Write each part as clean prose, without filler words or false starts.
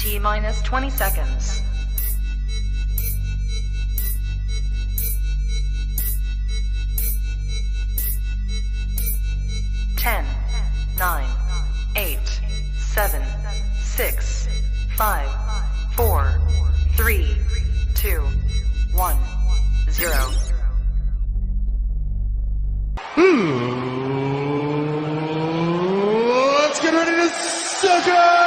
T-minus 20 seconds. 10, 9, 8, 7, 6, 5, 4, 3, 2, 1, 0. Let's get ready to sucker!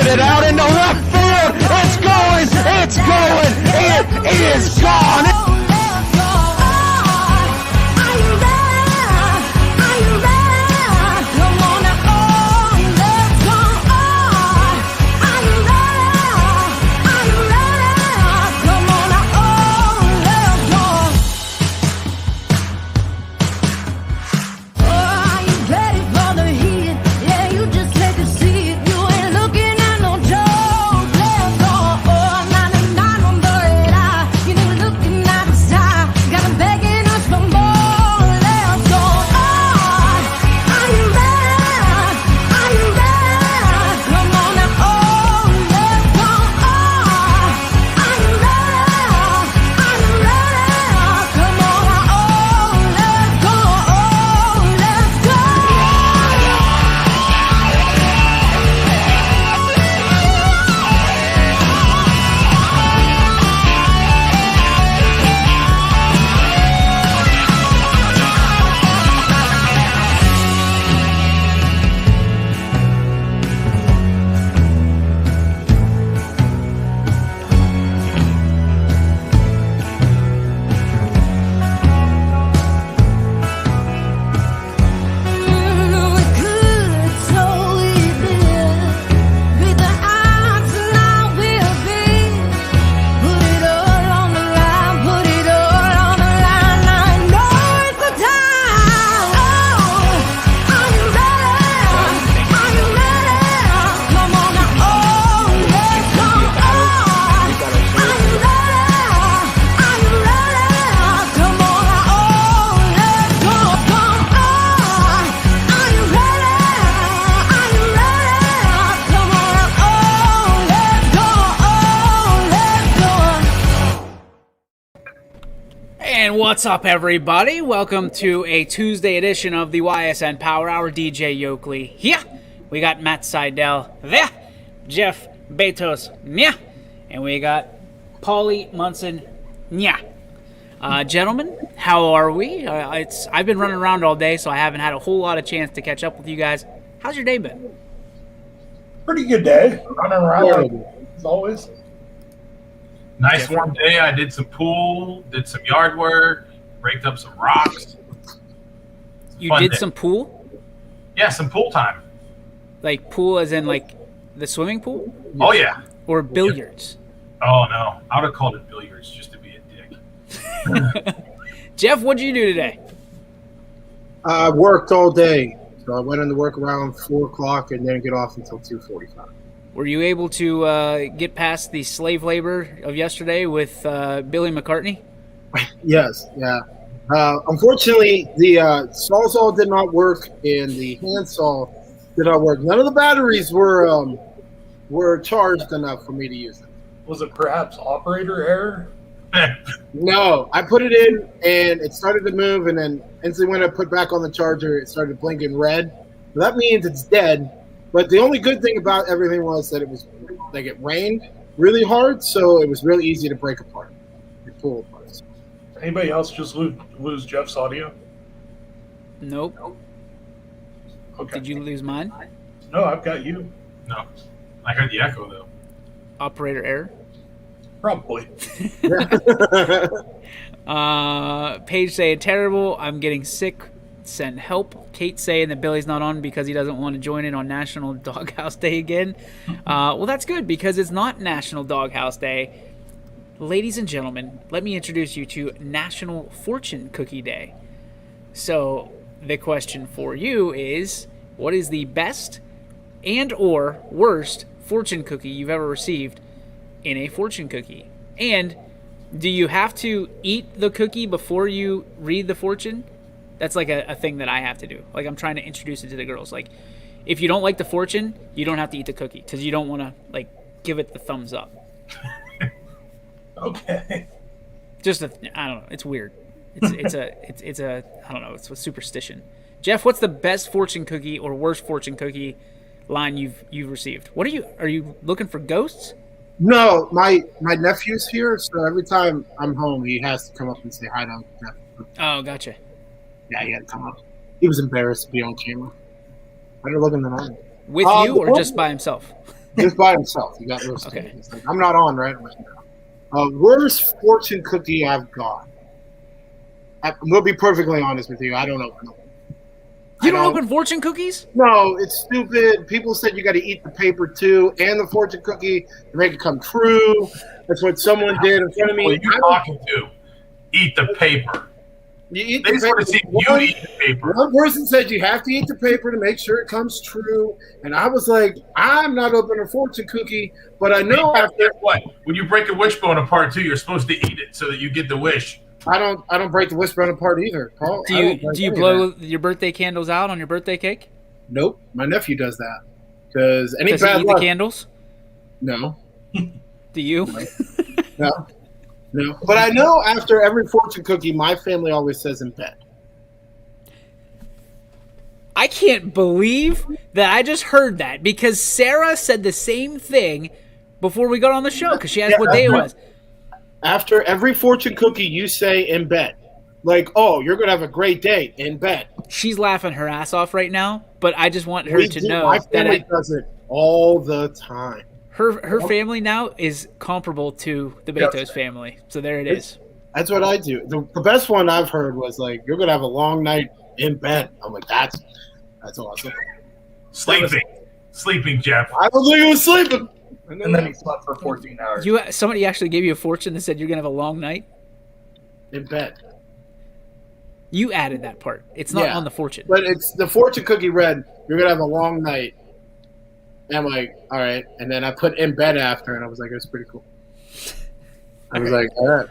It out into left field. It's going. It is gone. And what's up, everybody? Welcome to a Tuesday edition of the YSN Power Hour. DJ Yoakley here. We got Matt Seidel there. Jeff Betos yeah. And we got Paulie Munson yeah. Gentlemen, how are we? I've been running around all day, so I haven't had a whole lot of chance to catch up with you guys. How's your day been? Pretty good day. Running around as always. Nice warm day. I did some pool, did some yard work, raked up some rocks. You did some pool? Yeah, some pool time. Like pool as in like the swimming pool? Oh, yeah. Or billiards? Oh, no. I would have called it billiards just to be a dick. Jeff, what'd you do today? I worked all day. So I went into work around 4 o'clock and didn't get off until 2:45. Were you able to get past the slave labor of yesterday with Billy McCartney? Yes, yeah. Unfortunately, the Sawzall did not work and the handsaw did not work. None of the batteries were charged enough for me to use them. Was it perhaps operator error? No, I put it in and it started to move, and then instantly when I put back on the charger, it started blinking red. So that means it's dead. But the only good thing about everything was that it rained really hard, so it was really easy to break apart. Pull apart. Anybody else just lose Jeff's audio? Nope. Okay. Did you lose mine? No, I've got you. No. I heard the echo, though. Operator error? Probably. Paige saying terrible. I'm getting sick send help. Kate saying that Billy's not on because he doesn't want to join in on National Doghouse Day again. Well, that's good because it's not National Doghouse Day. Ladies and gentlemen, let me introduce you to National Fortune Cookie Day. So the question for you is, what is the best and or worst fortune cookie you've ever received in a fortune cookie? And do you have to eat the cookie before you read the fortune? That's like a thing that I have to do. Like, I'm trying to introduce it to the girls. Like, if you don't like the fortune, you don't have to eat the cookie because you don't want to, like, give it the thumbs up. Okay. I don't know. It's weird. It's a I don't know. It's a superstition. Jeff, what's the best fortune cookie or worst fortune cookie line you've received? Are you looking for ghosts? No, my nephew's here, so every time I'm home, he has to come up and say hi to Uncle Jeff. Oh, gotcha. Yeah, he had to come up. He was embarrassed to be on camera. Better looking than I am. With you or just by himself? Just by himself. He got roasted. Okay. He's like, I'm not on, right? Worst fortune cookie I've got. We'll be perfectly honest with you. I don't open them. You don't open fortune cookies? No, it's stupid. People said you got to eat the paper too and the fortune cookie to make it come true. That's what someone did in front of me. What are you talking to? Eat the paper. You eat They the just want paper. to see you eat the paper. One person said you have to eat the paper to make sure it comes true, and I was like, I'm not opening a fortune cookie, but I know after What? When you break a wishbone apart too, you're supposed to eat it so that you get the wish. I don't break the wishbone apart either, Paul. Do you blow your birthday candles out on your birthday cake? Nope, my nephew does that because any Does he bad eat luck. the candles? No, Do you? no. But I know after every fortune cookie, my family always says in bed. I can't believe that I just heard that because Sarah said the same thing before we got on the show because she asked what day it was. After every fortune cookie, you say in bed. Like, oh, you're going to have a great day in bed. She's laughing her ass off right now, but I just want her to know my that family does it all the time. her family now is comparable to the Betos family. So there it is. That's what I do. The best one I've heard was like, you're going to have a long night in bed. I'm like, that's awesome. Sleeping, Jeff. I don't think he was sleeping. And then he slept for 14 hours. Somebody actually gave you a fortune that said you're gonna have a long night. In bed. You added that part. It's not on the fortune. But it's the fortune cookie read, you're going to have a long night. And I'm like, all right. And then I put in bed after, and I was like, it's pretty cool. I was like, all right.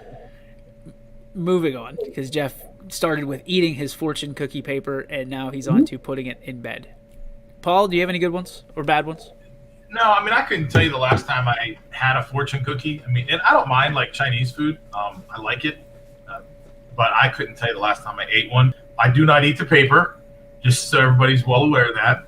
Moving on, because Jeff started with eating his fortune cookie paper, and now he's on to putting it in bed. Paul, do you have any good ones or bad ones? No, I mean, I couldn't tell you the last time I had a fortune cookie. I mean, and I don't mind, like, Chinese food. I like it. But I couldn't tell you the last time I ate one. I do not eat the paper, just so everybody's well aware of that.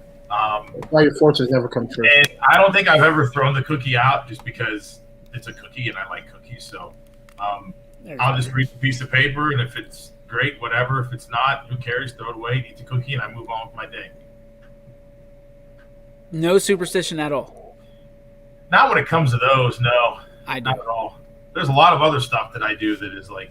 Why your fortunes never come true. And I don't think I've ever thrown the cookie out just because it's a cookie and I like cookies. So I'll just read the piece of paper, and if it's great, whatever. If it's not, who cares? Throw it away, eat the cookie, and I move on with my day. No superstition at all. Not when it comes to those, no. I do. Not at all. There's a lot of other stuff that I do that is like,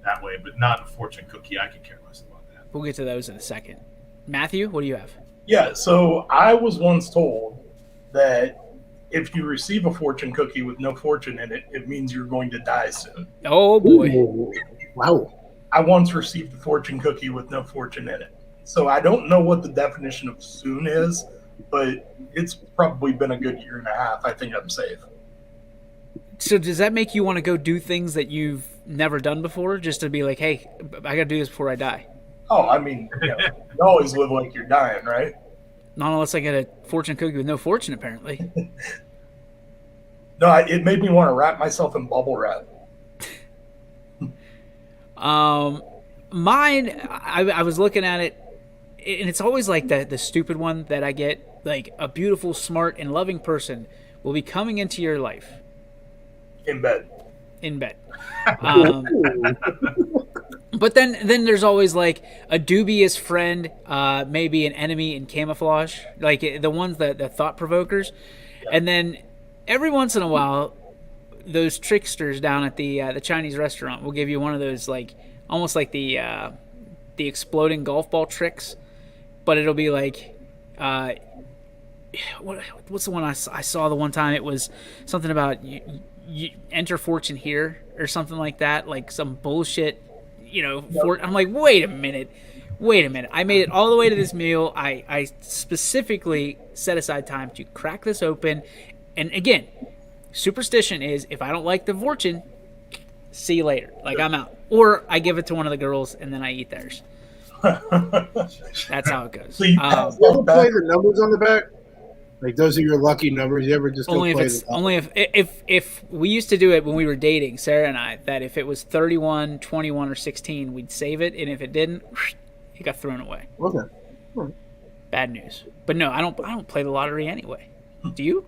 that way, but not a fortune cookie. I could care less about that. We'll get to those in a second. Matthew, what do you have? Yeah, so I was once told that if you receive a fortune cookie with no fortune in it, it means you're going to die soon. Oh, boy. Ooh. Wow. I once received a fortune cookie with no fortune in it. So I don't know what the definition of soon is, but it's probably been a good year and a half. I think I'm safe. So does that make you want to go do things that you've never done before just to be like, hey, I got to do this before I die? Oh, I mean, you always live like you're dying, right? Not unless I get a fortune cookie with no fortune, apparently. No, it made me want to wrap myself in bubble wrap. Mine, I was looking at it, and it's always like the stupid one that I get, like a beautiful, smart, and loving person will be coming into your life. In bed. In bed. But then there's always like a dubious friend, maybe an enemy in camouflage, like the ones that the thought provokers. And then every once in a while, those tricksters down at the Chinese restaurant will give you one of those, like almost like the the exploding golf ball tricks, but it'll be like, what's the one I saw the one time? It was something about you enter fortune here or something like that, like some bullshit, I'm like, wait a minute. I made it all the way to this meal. I specifically set aside time to crack this open. And again, superstition is if I don't like the fortune, see you later. Like, I'm out. Or I give it to one of the girls and then I eat theirs. That's how it goes. So you ever play the numbers on the back? Like, those are your lucky numbers. You ever just only if we used to do it when we were dating, Sarah and I, that if it was 31, 21, or 16, we'd save it, and if it didn't, it got thrown away. Okay. Bad news. But no, I don't play the lottery anyway. Do you?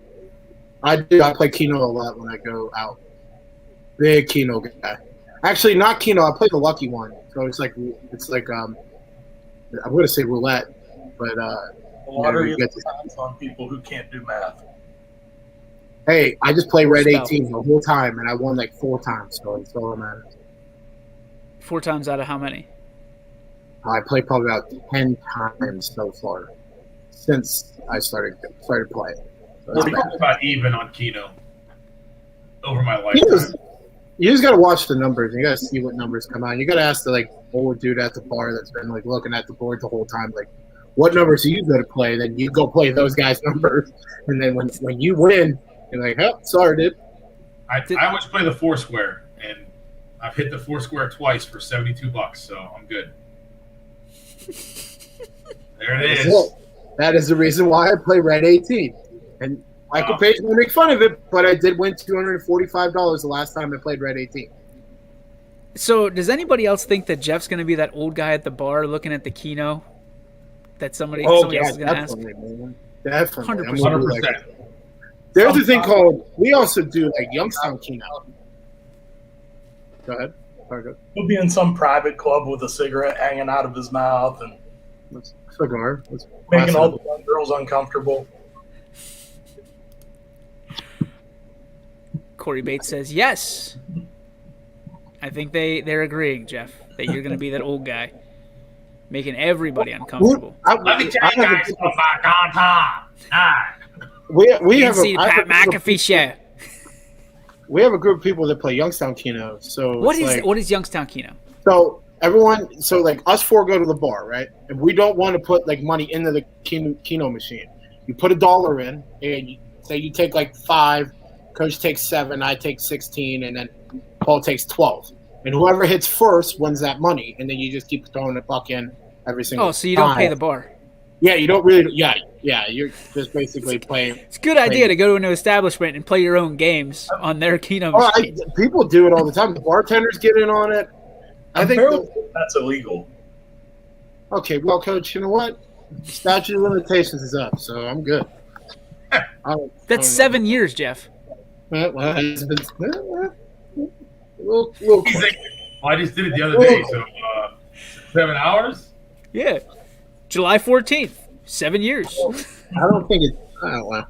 I do. I play Keno a lot when I go out. Big Keno guy. Actually, not Keno. I play the lucky one. So it's like I'm going to say roulette, but the lottery is on people who can't do math. Hey, I just play Red 18 the whole time, and I won like 4 times, so it's all that matters. 4 times out of how many? I played probably about 10 times so far since I started playing. So I'm about even on Keno over my lifetime. You just got to watch the numbers. You got to see what numbers come out. You got to ask the old dude at the bar that's been looking at the board the whole time, what numbers are you going to play? Then you go play those guys' numbers, and then when you win, you're like, oh, sorry, dude. I always play the 4 square, and I've hit the 4 square twice for $72, so I'm good. There it is. That is the reason why I play Red 18. And Michael Page will make fun of it, but I did win $245 the last time I played Red 18. So does anybody else think that Jeff's going to be that old guy at the bar looking at the Keno that somebody else is going to ask? Man. Definitely. 100%. There's a thing called, we also do Youngstown Keno. Go ahead. He'll be in some private club with a cigarette hanging out of his mouth and cigar. Making all the young girls uncomfortable. Corey Bates says yes. I think they're agreeing, Jeff, that you're going to be that old guy, making everybody uncomfortable. Let me tell you guys about Gonton. We have a Pat McAfee show. We have a group of people that play Youngstown Keno. So what is Youngstown Keno? So everyone, us 4 go to the bar, right? And we don't want to put money into the Keno machine. You put $1 in, and you take 5. Coach takes 7, I take 16, and then Paul takes 12. And whoever hits first wins that money, and then you just keep throwing $1 in every single time. Oh, so you don't pay the bar? Yeah, you don't really. Yeah, you're just basically playing. It's a good idea to go to an establishment and play your own games on their Keno machine. People do it all the time. The bartenders get in on it. I think that's illegal. Okay, well, Coach, you know what? Statute of limitations is up, so I'm good. That's 7 years, Jeff. Well, it's been little quick. I just did it the other day, so 7 hours? Yeah. July 14th, 7 years. I don't think it's wow.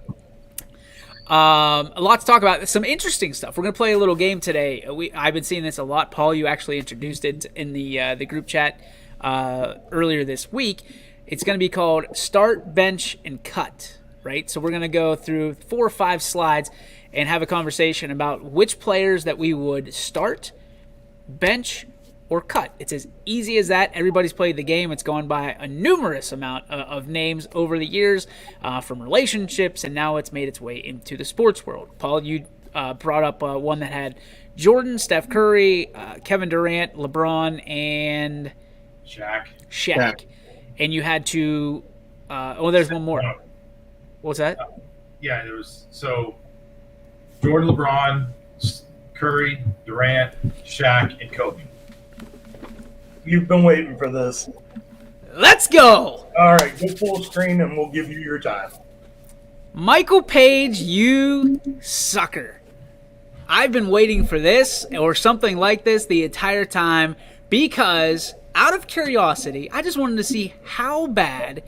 A lot to talk about. Some interesting stuff. We're going to play a little game today. I've been seeing this a lot. Paul, you actually introduced it in the group chat earlier this week. It's going to be called Start, Bench, and Cut, right? So we're going to go through 4 or 5 slides and have a conversation about which players that we would start, bench, or cut. It's as easy as that. Everybody's played the game. It's gone by a numerous amount of names over the years, from relationships, and now it's made its way into the sports world. Paul, you brought up one that had Jordan, Steph Curry, Kevin Durant, LeBron, and Shaq. And you had to there's one more. What's that? Yeah, there was Jordan, LeBron, Curry, Durant, Shaq, and Kobe. You've been waiting for this. Let's go! All right, go full screen and we'll give you your time. Michael Page, you sucker. I've been waiting for this or something like this the entire time because, out of curiosity, I just wanted to see how bad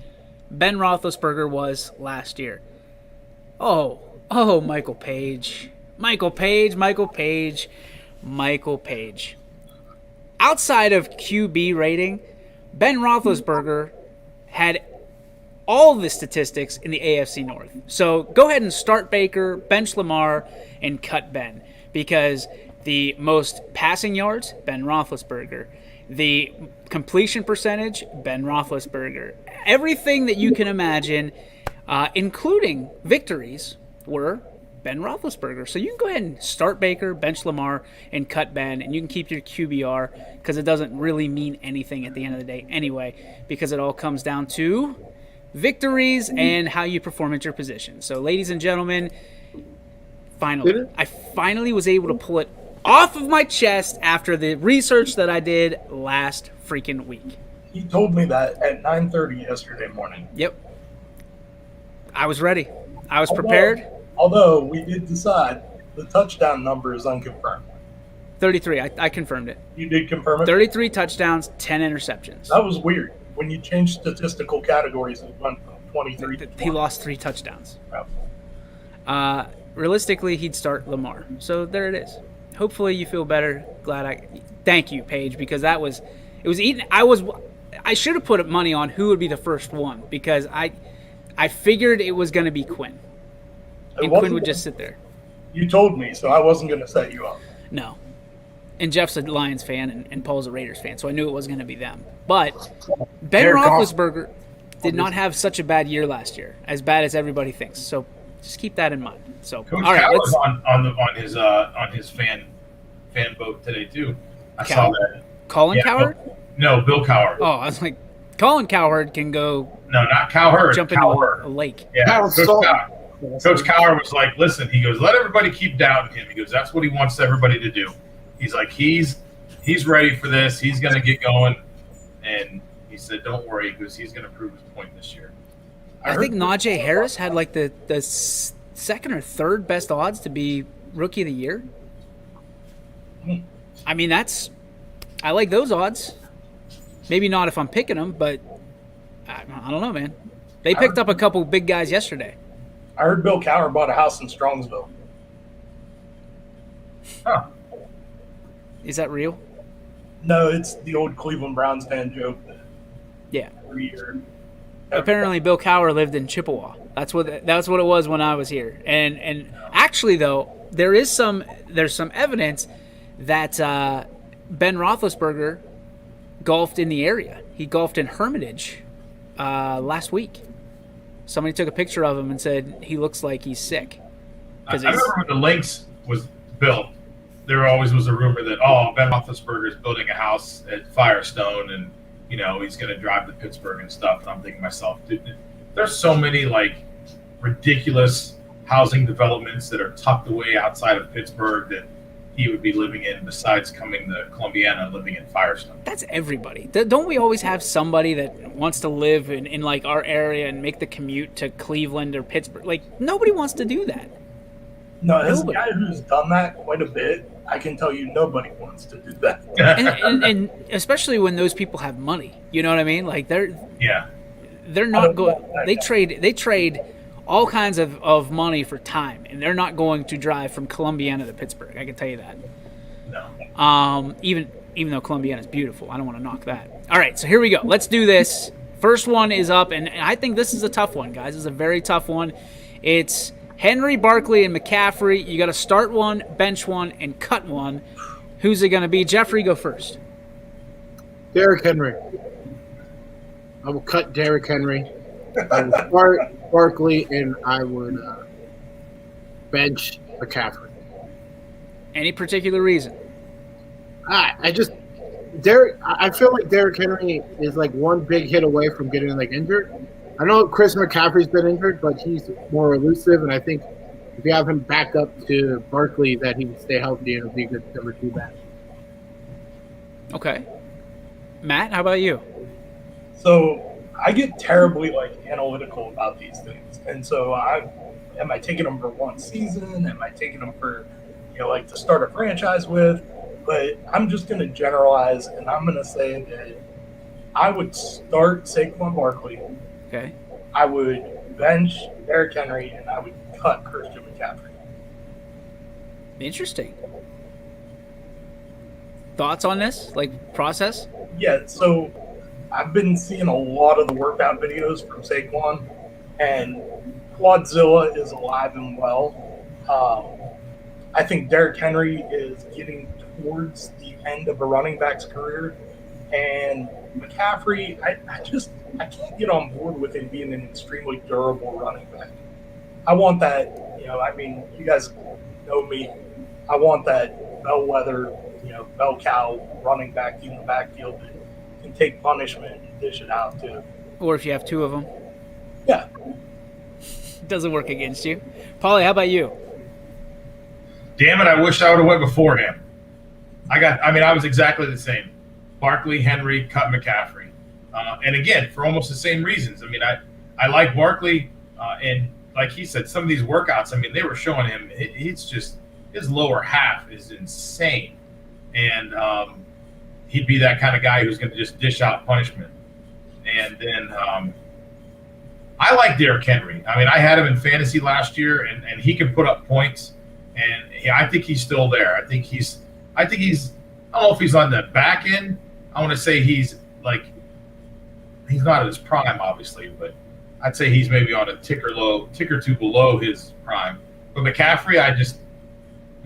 Ben Roethlisberger was last year. Oh, Michael Page. Michael Page. Outside of QB rating, Ben Roethlisberger had all the statistics in the AFC North. So go ahead and start Baker, bench Lamar, and cut Ben. Because the most passing yards, Ben Roethlisberger. The completion percentage, Ben Roethlisberger. Everything that you can imagine, including victories, were Ben Roethlisberger. So you can go ahead and start Baker, bench Lamar, and cut Ben, and you can keep your QBR because it doesn't really mean anything at the end of the day anyway, because it all comes down to victories and how you perform at your position. So, ladies and gentlemen, I finally was able to pull it off of my chest after the research that I did last freaking week. He told me that at 9:30 yesterday morning. Yep. I was ready. I was prepared. Although we did decide the touchdown number is unconfirmed. 33. I confirmed it. You did confirm it? 33 touchdowns, 10 interceptions. That was weird. When you change statistical categories, it went from 23 to 20. He lost 3 touchdowns. Oh. Realistically, he'd start Lamar. So there it is. Hopefully you feel better. Thank you, Paige, because it was eating. I should have put money on who would be the first one because I figured it was going to be Quinn. And Quinn would just sit there. You told me, so I wasn't going to set you up. No. And Jeff's a Lions fan and Paul's a Raiders fan, so I knew it was going to be them. But Ben Roethlisberger did not have such a bad year last year, as bad as everybody thinks. So just keep that in mind. So Coach all right, Cowher's on his fan boat today too. I saw that. Colin Cowherd? No, Bill Cowherd. Oh, I was like, Colin Cowherd can go. No, not Cowherd. Jump into a lake. Yeah, Coach Cowherd was like, listen, he goes, let everybody keep doubting him. He goes, that's what he wants everybody to do. He's like, he's ready for this. He's going to get going. And he said, don't worry, because he's going to prove his point this year. I think Najee Harris had like the second or third best odds to be Rookie of the Year. I mean, I like those odds. Maybe not if I'm picking them, but I don't know, man. They picked up a couple big guys yesterday. I heard Bill Cowher bought a house in Strongsville. Huh. Is that real? No, it's the old Cleveland Browns fan joke. Yeah. Every year. Apparently, Bill Cowher lived in Chippewa. That's what it was when I was here. And actually, though, there's some evidence that Ben Roethlisberger golfed in the area. He golfed in Hermitage last week. Somebody took a picture of him and said he looks like he's sick. I remember when the Lynx was built, there always was a rumor that, Ben Roethlisberger is building a house at Firestone and, he's going to drive to Pittsburgh and stuff. And I'm thinking to myself, dude, there's so many, ridiculous housing developments that are tucked away outside of Pittsburgh that he would be living in besides coming to Columbiana, living in Firestone. That's everybody. Don't we always have somebody that wants to live in our area and make the commute to Cleveland or Pittsburgh? Nobody wants to do that. No, as a guy who's done that quite a bit, I can tell you nobody wants to do that. and especially when those people have money. You know what I mean? They're not going. They trade all kinds of money for time, and they're not going to drive from Columbiana to Pittsburgh. I can tell you that. No. Even though Columbiana is beautiful, I don't want to knock that. All right, so here we go. Let's do this. First one is up, and I think this is a tough one, guys. This is a very tough one. It's Henry, Barkley, and McCaffrey. You got to start one, bench one, and cut one. Who's it going to be? Jeffrey, go first. Derrick Henry. I will cut Derrick Henry. I would start Barkley, and I would bench McCaffrey. Any particular reason? I feel like Derrick Henry is one big hit away from getting injured. I know Chris McCaffrey's been injured, but he's more elusive, and I think if you have him back up to Barkley, that he would stay healthy and it'll be a good number 2 back. Okay. Matt, how about you? So I get terribly analytical about these things, and so am I taking them for one season? Am I taking them for to start a franchise with? But I'm just going to generalize, and I'm going to say that I would start Saquon Barkley. Okay. I would bench Derrick Henry, and I would cut Christian McCaffrey. Interesting. Thoughts on this? Process? Yeah, so I've been seeing a lot of the workout videos from Saquon, and Quadzilla is alive and well. I think Derrick Henry is getting towards the end of a running back's career, and McCaffrey, I can't get on board with him being an extremely durable running back. I want that, you guys know me. I want that bellwether, bell cow running back in the backfield that can take punishment and dish it out too. Or if you have two of them. Yeah. It doesn't work against you. Paulie, how about you? Damn it, I wish I would have went before him. I was exactly the same. Barkley, Henry, cut McCaffrey. And again, for almost the same reasons. I like Barkley, and like he said, some of these workouts, they were showing him, it's just, his lower half is insane. And he'd be that kind of guy who's going to just dish out punishment. And then I like Derrick Henry. I had him in fantasy last year, and he can put up points. And I think he's still there. I think he's I don't know if he's on the back end. I want to say he's not at his prime, obviously, but I'd say he's maybe on a tick or two below his prime. But McCaffrey, I just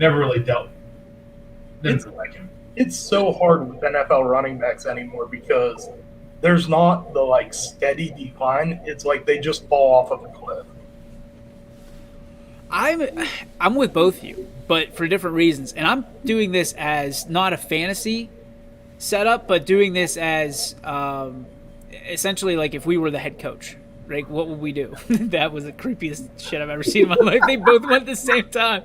never really didn't like him. It's so hard with NFL running backs anymore because there's not the steady decline. It's like they just fall off of a cliff. I'm with both of you, but for different reasons. And I'm doing this as not a fantasy setup, but doing this as essentially like if we were the head coach, right? What would we do? That was the creepiest shit I've ever seen in my life. They both went at the same time.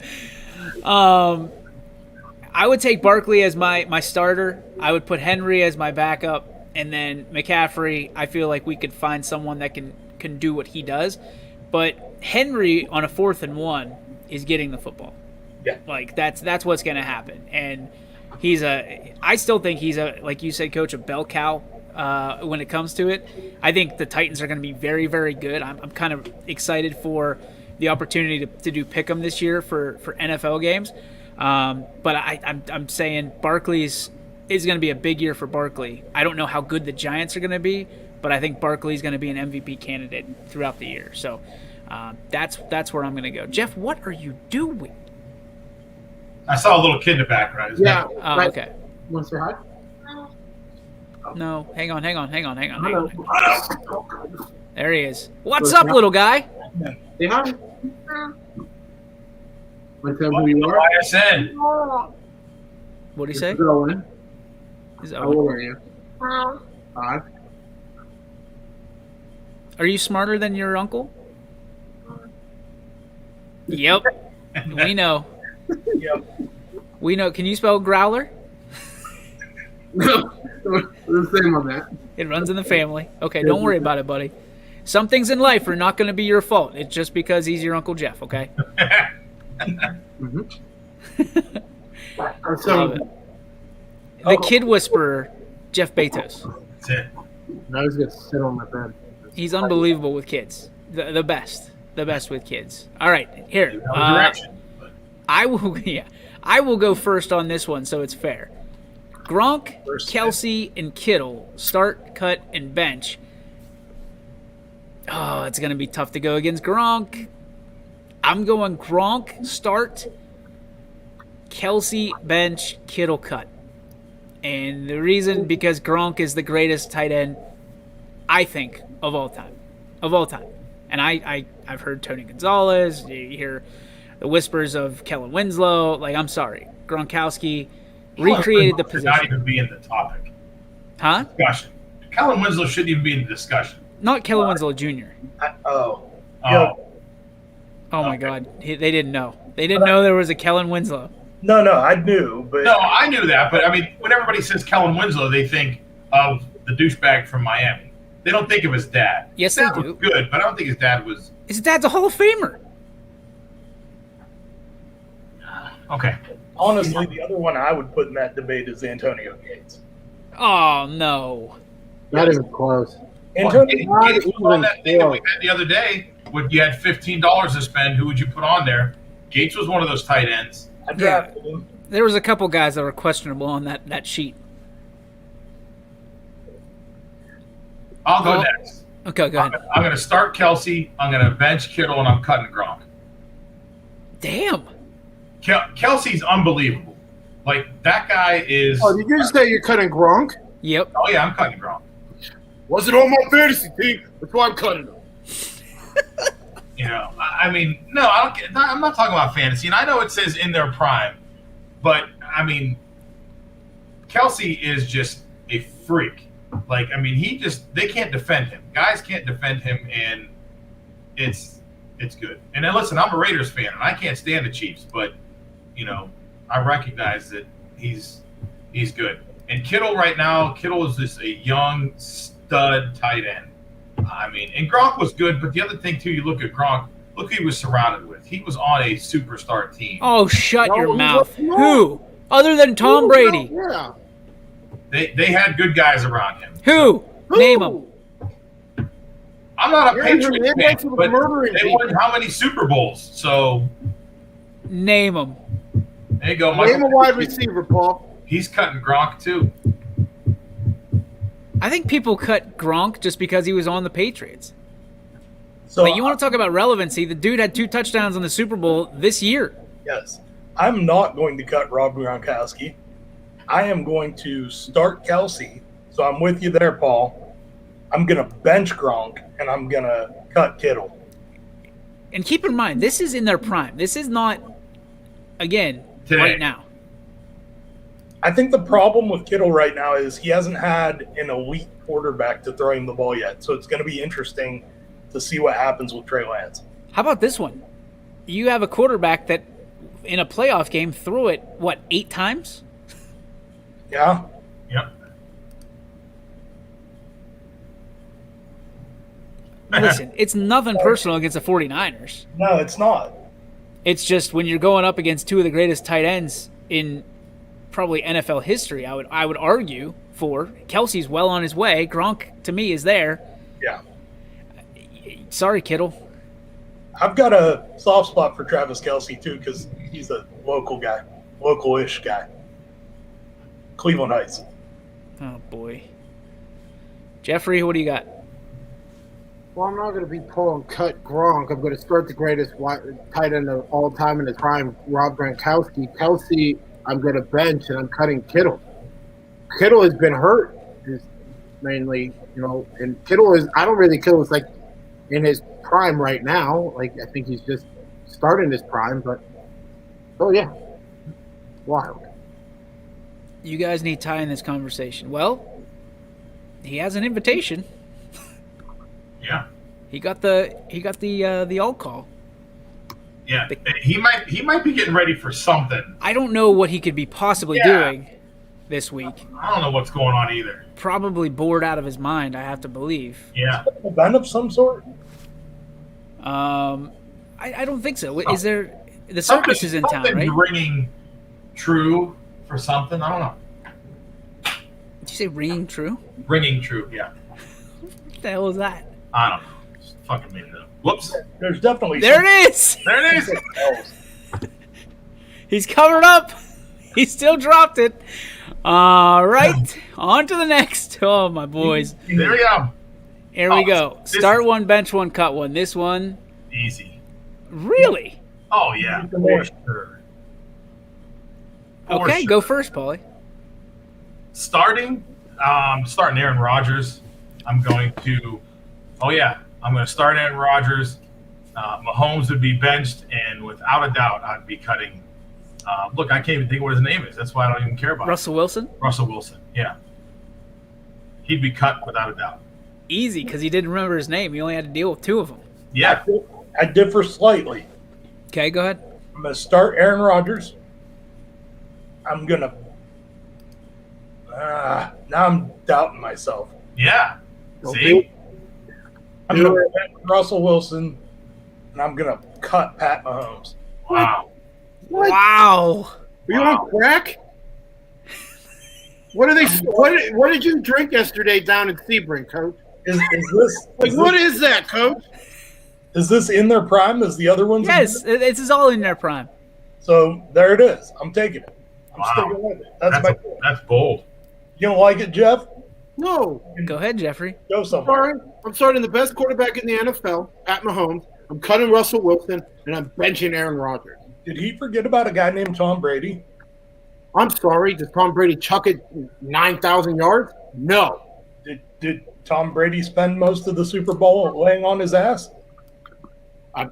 I would take Barkley as my starter. I would put Henry as my backup, and then McCaffrey. I feel like we could find someone that can do what he does. But Henry on a 4th and 1 is getting the football. Yeah. That's what's going to happen. And I still think he's like you said, Coach, a bell cow when it comes to it. I think the Titans are going to be very, very good. I'm kind of excited for the opportunity to do pick'em this year for NFL games. But I'm saying Barkley is going to be a big year for Barkley. I don't know how good the Giants are going to be, but I think Barkley's going to be an MVP candidate throughout the year. So that's where I'm going to go. Jeff, what are you doing? I saw a little kid in the background. Yeah. Oh, okay. You want to say hi? No, hang on. There he is. What's up, little guy? Say hi. Want to tell him who you are? YSN. What did he say? Is Owen. Is How old Owen. are you? 5. Are you smarter than your uncle? Yep. We know. Yep. We know. Can you spell growler? No. The same on that. It runs in the family. Okay, don't worry about it, buddy. Some things in life are not going to be your fault. It's just because he's your Uncle Jeff, okay? Mm-hmm. The kid whisperer, Jeff Bezos. That's it. Now he's going to sit on my bed. He's unbelievable with kids. The best. The best with kids. All right, here. No direction. But I will go first on this one, so it's fair. Gronk, Kelsey, and Kittle start, cut, and bench. Oh, it's going to be tough to go against Gronk. I'm going Gronk, start, Kelsey, bench, Kittle, cut. And the reason, because Gronk is the greatest tight end, I think, of all time. Of all time. And I've heard Tony Gonzalez. You hear the whispers of Kellen Winslow. I'm sorry. Gronkowski recreated the should not position. even be in the topic. Huh? Discussion. Kellen Winslow shouldn't even be in the discussion. Not Kellen Winslow Jr. Oh. Oh, my God. They didn't know. They didn't know there was a Kellen Winslow. No, I knew, but No, I knew that, but when everybody says Kellen Winslow, they think of the douchebag from Miami. They don't think of his dad. Yes, his dad they do. was good, but I don't think his dad was. His dad's a Hall of Famer. Okay. honestly, the other one I would put in that debate is Antonio Gates. Oh, no. Not even close. Antonio Gates was on that thing that we had the other day. When you had $15 to spend, who would you put on there? Gates was one of those tight ends. I drafted him. There was a couple guys that were questionable on that sheet. I'll go Oh. next. Okay, go ahead. I'm going to start Kelsey. I'm going to bench Kittle, and I'm cutting Gronk. Damn. Kelsey's unbelievable. Like, that guy is. Oh, did you just say you're cutting Gronk? Yep. Oh, yeah, I'm cutting Gronk. Wasn't on my fantasy team. That's why I'm cutting him. You know, I mean, no, I'm not talking about fantasy. And I know it says in their prime, but, I mean, Kelsey is just a freak. Like, I mean, they can't defend him. Guys can't defend him, and it's good. And then, listen, I'm a Raiders fan, and I can't stand the Chiefs, but, you know, I recognize that he's good. And Kittle right now, is just a young stud tight end. I mean, and Gronk was good, but the other thing, too, you look at Gronk, look who he was surrounded with. He was on a superstar team. Oh, shut No, your he's mouth. not. Who? Other than Tom Brady. Yeah. They had good guys around him. Who? Name them. I'm not a Yeah, Patriots they fan, went to the but murdering they won how many Super Bowls? So Name them. there you go. Name a wide receiver, Paul. He's cutting Gronk too. I think people cut Gronk just because he was on the Patriots. So Like, you want to talk about relevancy? The dude had 2 touchdowns in the Super Bowl this year. yes, I'm not going to cut Rob Gronkowski. I am going to start Kelsey. So I'm with you there, Paul. I'm going to bench Gronk, and I'm going to cut Kittle. And keep in mind, this is in their prime. This is not, again, Today. right now. I think the problem with Kittle right now is he hasn't had an elite quarterback to throw him the ball yet. So it's going to be interesting to see what happens with Trey Lance. How about this one? You have a quarterback that, in a playoff game, threw it, 8 times? Yeah. Yep. Listen, it's nothing personal against the 49ers. No, it's not. It's just when you're going up against 2 of the greatest tight ends in probably NFL history, I would argue for. Kelsey's well on his way. Gronk, to me, is there. Yeah. Sorry, Kittle. I've got a soft spot for Travis Kelsey, too, because he's a local guy, local-ish guy. Cleveland Heights. Oh, boy. Jeffrey, what do you got? Well, I'm not going to be pulling cut Gronk. I'm going to start the greatest tight end of all time in his prime, Rob Gronkowski. Kelsey, I'm going to bench, and I'm cutting Kittle. Kittle has been hurt, mainly, and Kittle is – I don't really – Kittle's like in his prime right now. Like, I think he's just starting his prime, but oh, yeah. Wild. You guys need Ty in this conversation. Well, he has an invitation. Yeah. He got the all call. Yeah. He might be getting ready for something. I don't know what he could be possibly doing this week. I don't know what's going on either. Probably bored out of his mind, I have to believe. Yeah. A band of some sort? I don't think so. Is there the circus is in town, right? Something's ringing true for something. I don't know. Did you say ringing true? Ringing true, yeah. What the hell is that? I don't know. Just fucking made it up. Whoops. There's definitely There it is. There it is. else. He's covered up. He still dropped it. All right, on to the next. Oh, my boys. There we go. Here we go. Start one, bench one, cut one. This one, Easy. really? Oh, yeah. For sure. For Okay, sure. go first, Paulie. Starting Aaron Rodgers. I'm going to start Aaron Rodgers. Mahomes would be benched, and without a doubt, I'd be cutting. Look, I can't even think what his name is. That's why I don't even care about Russell Wilson? Russell Wilson, yeah. He'd be cut without a doubt. Easy, because he didn't remember his name. He only had to deal with 2 of them. Yeah. I differ slightly. Okay, go ahead. I'm going to start Aaron Rodgers. I'm going to now I'm doubting myself. Yeah. Okay. See? I'm going to bench Russell Wilson, and I'm going to cut Pat Mahomes. Wow. What? Wow. Are you on crack? What are they? What did you drink yesterday down in Sebring, Coach? Is this What is that, Coach? Is this in their prime? Is the other ones? Yes, this is all in their prime. So there it is. I'm taking it. I'm Wow. sticking with it. That's my. That's bold. You don't like it, Jeff? No. Go ahead, Jeffrey. Go somewhere. Sorry. I'm starting the best quarterback in the NFL, Pat Mahomes. I'm cutting Russell Wilson, and I'm benching Aaron Rodgers. Did he forget about a guy named Tom Brady? I'm sorry. Did Tom Brady chuck it 9,000 yards? No. Did Tom Brady spend most of the Super Bowl laying on his ass?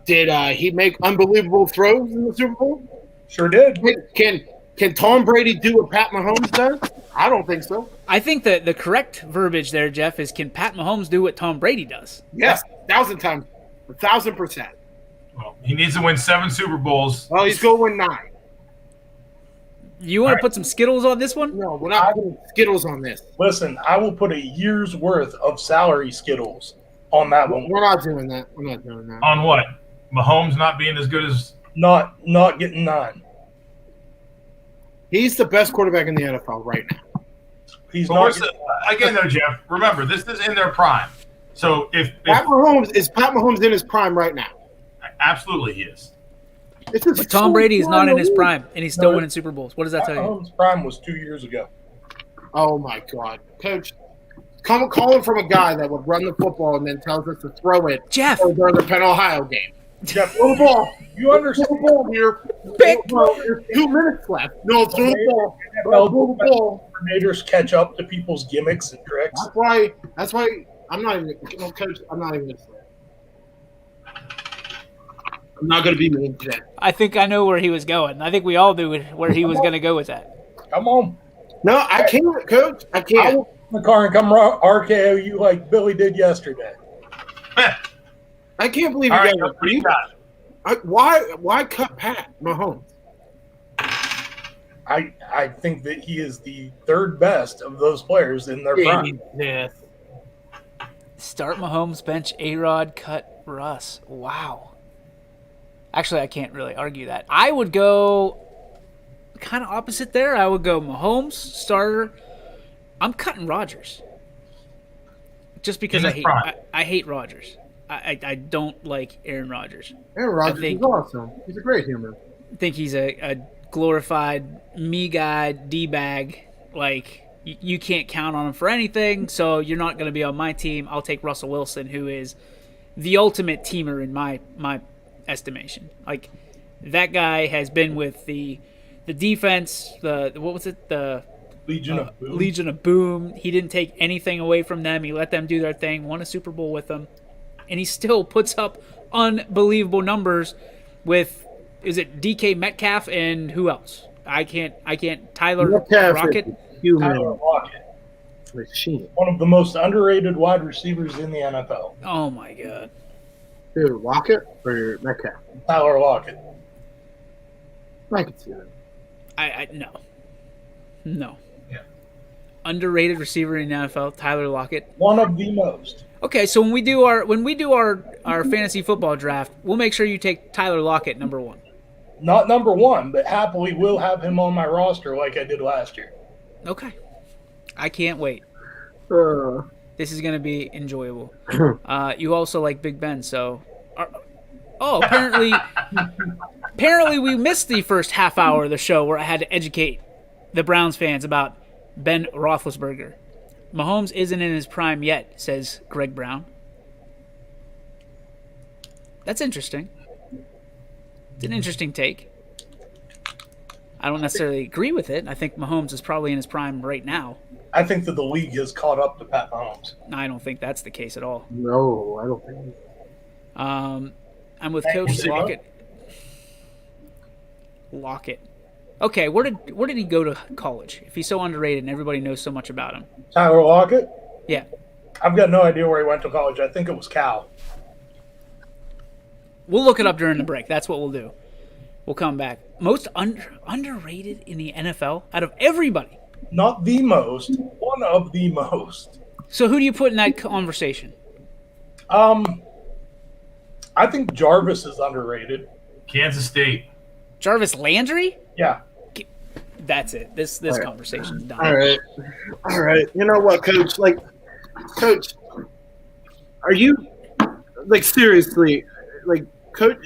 Did he make unbelievable throws in the Super Bowl? Sure did. Can Tom Brady do what Pat Mahomes does? I don't think so. I think that the correct verbiage there, Jeff, is can Pat Mahomes do what Tom Brady does? Yes, 1,000 times, 1,000%. Well, he needs to win 7 Super Bowls. Well, he's going to win 9. You want to put some Skittles on this one? No, we're not putting Skittles on this. Listen, I will put a year's worth of salary Skittles on that one. We're not doing that. We're not doing that. On what? Mahomes not being as good as Not getting 9. He's the best quarterback in the NFL right now. He's But not. what's again, though, Jeff. Remember, this is in their prime. So if Pat Mahomes in his prime right now? absolutely he is. But Tom Brady is not in his prime, and he's still winning Super Bowls. What does that tell you? Mahomes' prime was 2 years ago. Oh my God, Coach! Calling from a guy that would run the football and then tells us to throw it. Jeff, during the Penn Ohio game. Jeff, Throw the ball. you understand? Throw the ball here. There's 2 minutes left. No, throw the ball. Throw the ball. Coordinators catch up to people's gimmicks and tricks. That's why I'm not even. Coach, I'm not even going to say it. I'm not going to be mean today. I think I know where he was going. I think we all knew where he was going to go with that. Come on. No, I can't, Coach. I I can't. will get in the car and come RKO you like Billy did yesterday. I can't believe All you right, guys. what do you got? Why cut Pat Mahomes? I think that he is the third best of those players in their prime. Yeah. Start Mahomes, bench A-Rod, cut Russ. Wow. Actually, I can't really argue that. I would go kind of opposite there. I would go Mahomes, starter. I'm cutting Rodgers. Just because I hate Rodgers. I don't like Aaron Rodgers. Aaron Rodgers is awesome. He's a great human. I think he's a glorified me guy, D-bag. Like, you can't count on him for anything, so you're not going to be on my team. I'll take Russell Wilson, who is the ultimate teamer in my estimation. Like, that guy has been with the defense, what was it? The Legion of Boom. He didn't take anything away from them. He let them do their thing, won a Super Bowl with them, and he still puts up unbelievable numbers with, is it DK Metcalf and who else? I can't. Tyler Lockett. Tyler Lockett. Machine. One of the most underrated wide receivers in the NFL. Oh my God. Dude, Lockett or Metcalf? Tyler Lockett. I can see that. I no. Yeah. Underrated receiver in the NFL, Tyler Lockett. One of the most. Okay, so when we do our fantasy football draft, we'll make sure you take Tyler Lockett number 1. Not number 1, but happily will have him on my roster like I did last year. Okay. I can't wait. This is going to be enjoyable. You also like Big Ben, so... apparently we missed the first half hour of the show where I had to educate the Browns fans about Ben Roethlisberger. Mahomes isn't in his prime yet, says Greg Brown. That's interesting. It's an interesting take. I don't necessarily agree with it. I think Mahomes is probably in his prime right now. I think that the league has caught up to Pat Mahomes. I don't think that's the case at all. No, I don't think so. I'm with Coach Lockett. Lockett. Okay, where did he go to college? If he's so underrated and everybody knows so much about him. Tyler Lockett? Yeah. I've got no idea where he went to college. I think it was Cal. We'll look it up during the break. That's what we'll do. We'll come back. Most underrated in the NFL out of everybody. Not the most, one of the most. So who do you put in that conversation? I think Jarvis is underrated. Kansas State. Jarvis Landry? Yeah. That's it. This conversation's done. All right. You know what, Coach? Coach, are you seriously? Coach,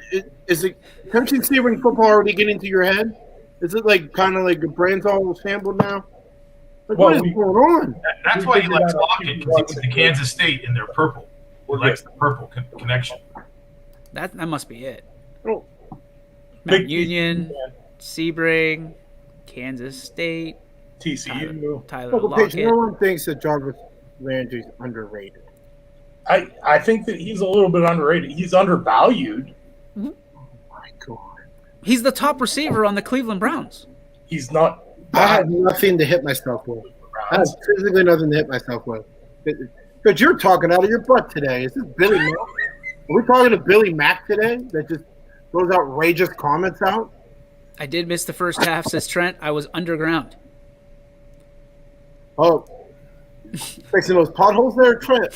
is it coaching steering football already getting into your head? Is it kind of like your brain's all shambled now? Like, Well, what is we- going on? That's We why he figured likes that out Lockett, a few because he months went to ago. Kansas State and they're purple. He likes the purple connection. That must be it. Oh, Mount Big Union, fan. Sebring, Kansas State, TCU. Tyler Local Page, Lockett. no one thinks that Jarvis Landry's underrated. I think that he's a little bit underrated. He's undervalued. My God. He's the top receiver on the Cleveland Browns. He's not. I have nothing to hit myself with. I have physically nothing to hit myself with. But you're talking out of your butt today. Is this Billy Mack? Are we talking to Billy Mack today that just throws outrageous comments out? I did miss the first half, says Trent. I was underground. Oh, fixing those potholes there, Trent.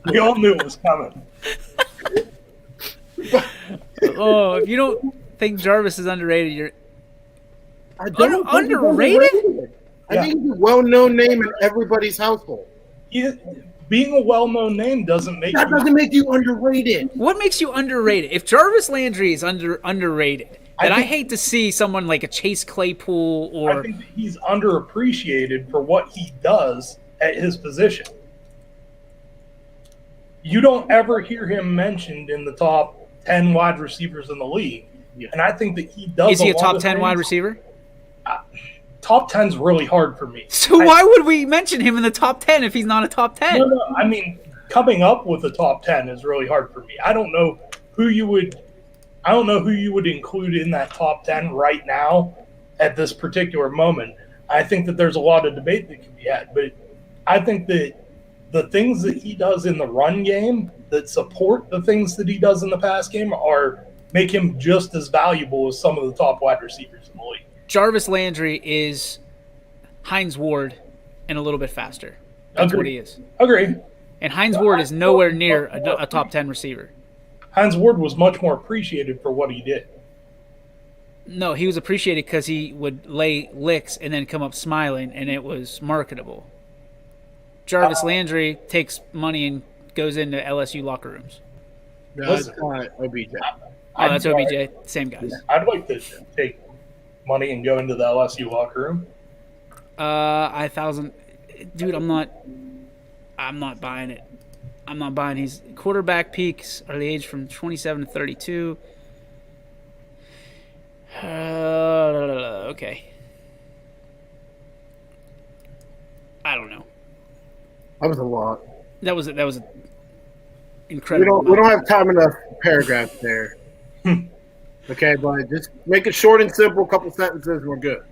We all knew it was coming. Oh, if you don't think Jarvis is underrated, you're I don't think he's Underrated? I think he's a well-known name in everybody's household. Being a well-known name doesn't make That you. doesn't make you underrated. What makes you underrated? If Jarvis Landry is underrated, then I think- hate to see someone like a Chase Claypool I or think that he's underappreciated for what he does at his position. You don't ever hear him mentioned in the top 10 wide receivers in the league. Yeah. And I think that he does. is he a lot top of 10 wide things- receiver? Top 10's really hard for me. So why would we mention him in the top 10 if he's not a top 10? No, I mean, coming up with a top 10 is really hard for me. I don't know who you would include in that top 10 right now at this particular moment. I think that there's a lot of debate that can be had, but I think that the things that he does in the run game that support the things that he does in the pass game make him just as valuable as some of the top wide receivers in the league. Jarvis Landry is Hines Ward and a little bit faster. That's what he is. Agree. And Hines Ward is nowhere near a top 10 receiver. Hines Ward was much more appreciated for what he did. No, he was appreciated because he would lay licks and then come up smiling, and it was marketable. Jarvis Landry takes money and goes into LSU locker rooms. No, it's not OBJ. Oh, that's OBJ. Same guys. I'd like to take money and go into the LSU locker room. Dude, I'm not buying it. I'm not buying. His quarterback peaks are the age from 27 to 32. Okay. I don't know. That was a lot. That was We incredible. don't have time enough paragraphs there. Okay, but just make it short and simple. A couple sentences, we're good.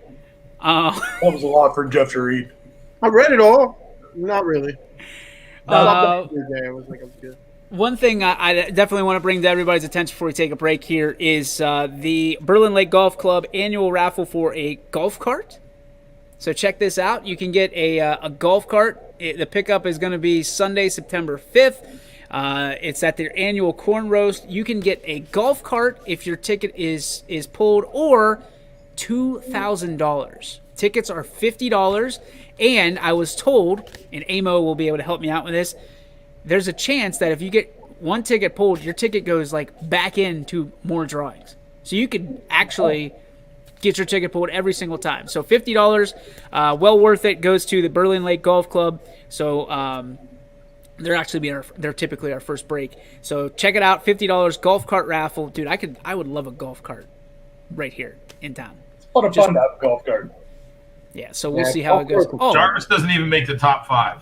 That was a lot for Jeff Reed. I read it all. Not really. Uh, I was like, I'm good. One thing I definitely want to bring to everybody's attention before we take a break here is the Berlin Lake Golf Club annual raffle for a golf cart. So check this out. You can get a golf cart. The pickup is going to be Sunday, September 5th. It's at their annual corn roast. You can get a golf cart if your ticket is pulled, or $2,000. Tickets are $50. And I was told, and Amo will be able to help me out with this, there's a chance that if you get one ticket pulled, your ticket goes like back into more drawings. So you could actually get your ticket pulled every single time. So $50, well worth it, goes to the Berlin Lake Golf Club. So they're typically our first break. So check it out, $50 golf cart raffle. Dude, I would love a golf cart right here in town. It's a lot of fun to have a golf cart. Yeah, so we'll see how it goes. Oh, Jarvis doesn't even make the top 5.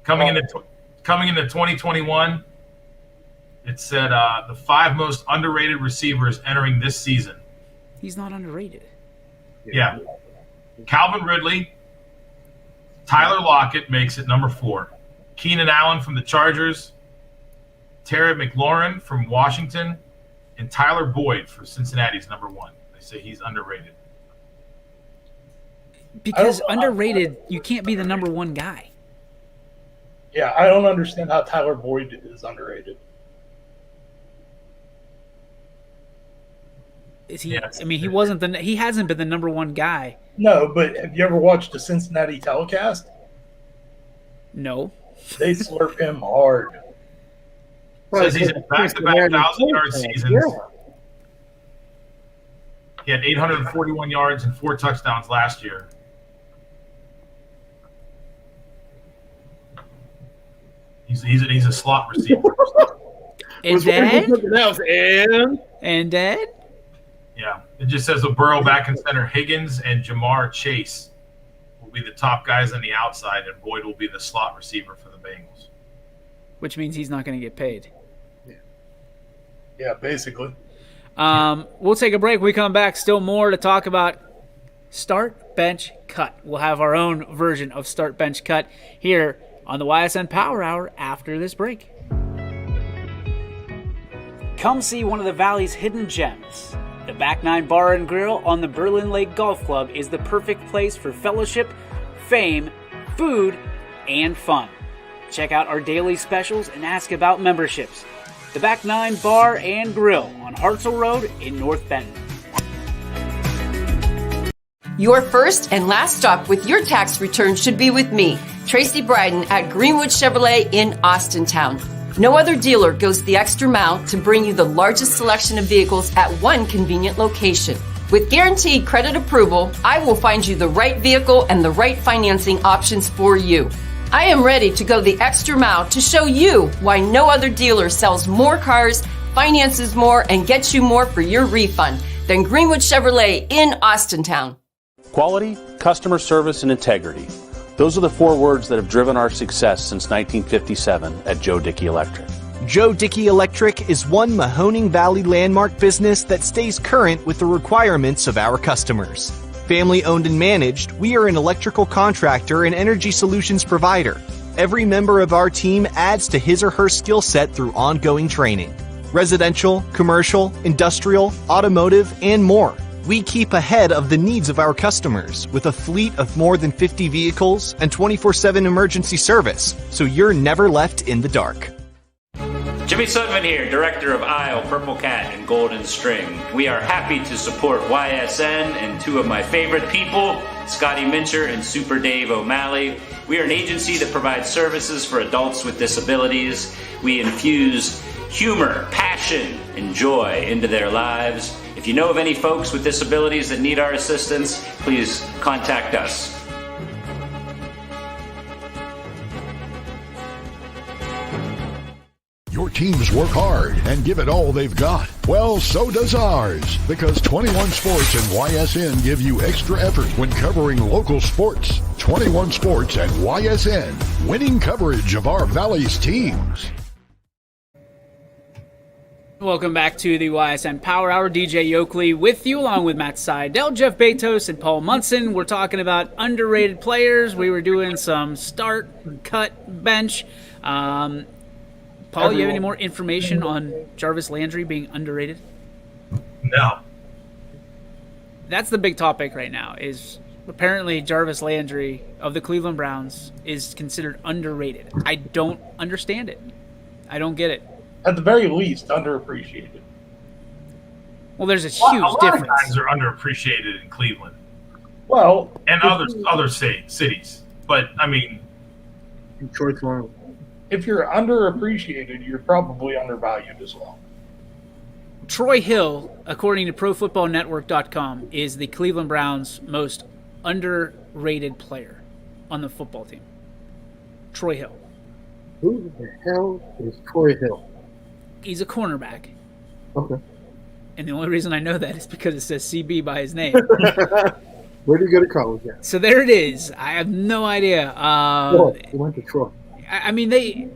Coming into 2021, it said the 5 most underrated receivers entering this season. he's not underrated. Yeah. Calvin Ridley, Tyler Lockett makes it number 4. Keenan Allen from the Chargers, Terry McLaurin from Washington, and Tyler Boyd for Cincinnati's number 1. They say he's underrated. Because underrated, you can't be the number one guy. Yeah, I don't understand how Tyler Boyd is underrated. Is he? Yes. I mean, he hasn't been the number one guy. No, but have you ever watched a Cincinnati telecast? No. They slurp him hard. Says he's in back-to-back 1,000-yard seasons. He had 841 yards and 4 touchdowns last year. He's a slot receiver. And then? And then? Yeah. It just says with Burrow back in center, Higgins and Jamar Chase will be the top guys on the outside, and Boyd will be the slot receiver for the Bengals. Which means he's not going to get paid. Yeah, basically. We'll take a break. When we come back, still more to talk about Start, Bench, Cut. We'll have our own version of Start, Bench, Cut here on the YSN Power Hour after this break. Come see one of the Valley's hidden gems. The Back Nine Bar and Grill on the Berlin Lake Golf Club is the perfect place for fellowship, fame, food, and fun. Check out our daily specials and ask about memberships. The Back Nine Bar and Grill on Hartzell Road in North Benton. Your first and last stop with your tax return should be with me, Tracy Bryden at Greenwood Chevrolet in Austintown. No other dealer goes the extra mile to bring you the largest selection of vehicles at one convenient location. With guaranteed credit approval, I will find you the right vehicle and the right financing options for you. I am ready to go the extra mile to show you why no other dealer sells more cars, finances more, and gets you more for your refund than Greenwood Chevrolet in Austintown. Quality, customer service, and integrity. Those are the 4 words that have driven our success since 1957 at Joe Dickey Electric. Joe Dickey Electric is one Mahoning Valley landmark business that stays current with the requirements of our customers. Family owned and managed, we are an electrical contractor and energy solutions provider. Every member of our team adds to his or her skill set through ongoing training. Residential, commercial, industrial, automotive, and more. We keep ahead of the needs of our customers with a fleet of more than 50 vehicles and 24/7 emergency service, so you're never left in the dark. Jimmy Sutton here, Director of Isle, Purple Cat, and Golden String. We are happy to support YSN and 2 of my favorite people, Scotty Mincher and Super Dave O'Malley. We are an agency that provides services for adults with disabilities. We infuse humor, passion, and joy into their lives. If you know of any folks with disabilities that need our assistance, please contact us. Your teams work hard and give it all they've got. Well, so does ours, because 21 Sports and YSN give you extra effort when covering local sports. 21 Sports and YSN, winning coverage of our Valley's teams. Welcome back to the YSN Power Hour. DJ Yoakley with you, along with Matt Seidel, Jeff Bezos, and Paul Munson. We're talking about underrated players. We were doing some start, cut, bench. Paul, you have any more information on Jarvis Landry being underrated? No. That's the big topic right now, is apparently Jarvis Landry of the Cleveland Browns is considered underrated. I don't understand it. I don't get it. At the very least, underappreciated. Well, there's a huge a lot difference. of guys are underappreciated in Cleveland. Well, and other cities. But, I mean... Detroit's one. If you're underappreciated, you're probably undervalued as well. Troy Hill, according to ProFootballNetwork.com, is the Cleveland Browns' most underrated player on the football team. Troy Hill. Who the hell is Troy Hill? He's a cornerback. Okay. And the only reason I know that is because it says CB by his name. Where did he go to college at? So there it is. I have no idea. He went to Troy. I mean,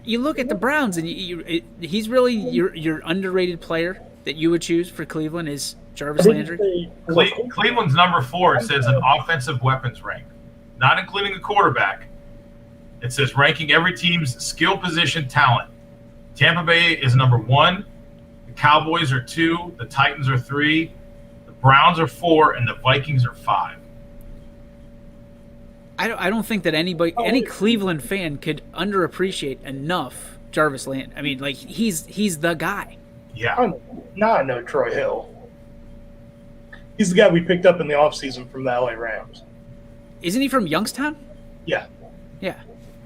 you look at the Browns, and he's really your underrated player that you would choose for Cleveland is Jarvis Landry. Cleveland's number 4 says an offensive weapons rank, not including the quarterback. It says ranking every team's skill position talent. Tampa Bay is number 1. The Cowboys are 2. The Titans are 3. The Browns are 4, and the Vikings are 5. I don't think that any Cleveland fan could underappreciate enough Jarvis Landry. I mean, like he's the guy. Yeah. I know Troy Hill. He's the guy we picked up in the offseason from the LA Rams. Isn't he from Youngstown? Yeah. Yeah.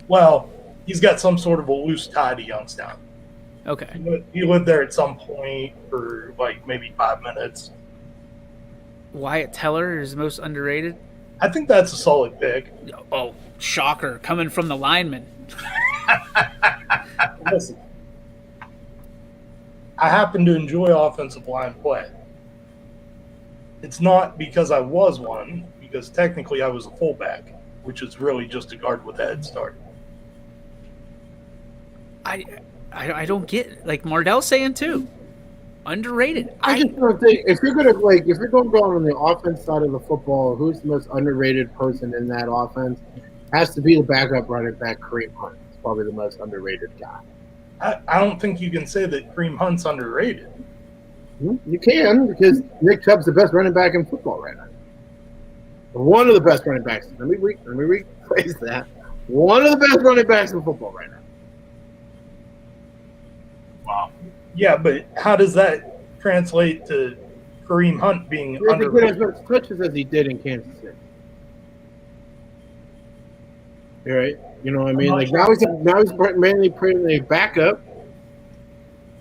Well, he's got some sort of a loose tie to Youngstown. Okay. He lived there at some point for like maybe 5 minutes. Wyatt Teller is most underrated. I think that's a solid pick. Oh, shocker! Coming from the lineman. Listen, I happen to enjoy offensive line play. It's not because I was one, because technically I was a fullback, which is really just a guard with a head start. I don't get, like Mardell's saying too. Underrated. I just don't think if you're gonna go on the offense side of the football, who's the most underrated person in that offense? Has to be the backup running back, Kareem Hunt. It's probably the most underrated guy. I don't think you can say that Kareem Hunt's underrated. You can, because Nick Chubb's the best running back in football right now. One of the best running backs. Let me rephrase that. One of the best running backs in football right now. Wow. Yeah, but how does that translate to Kareem Hunt being He doesn't get as underrated? much touches as he did in Kansas City. You're right. You know what I mean? Like now he's mainly playing the backup.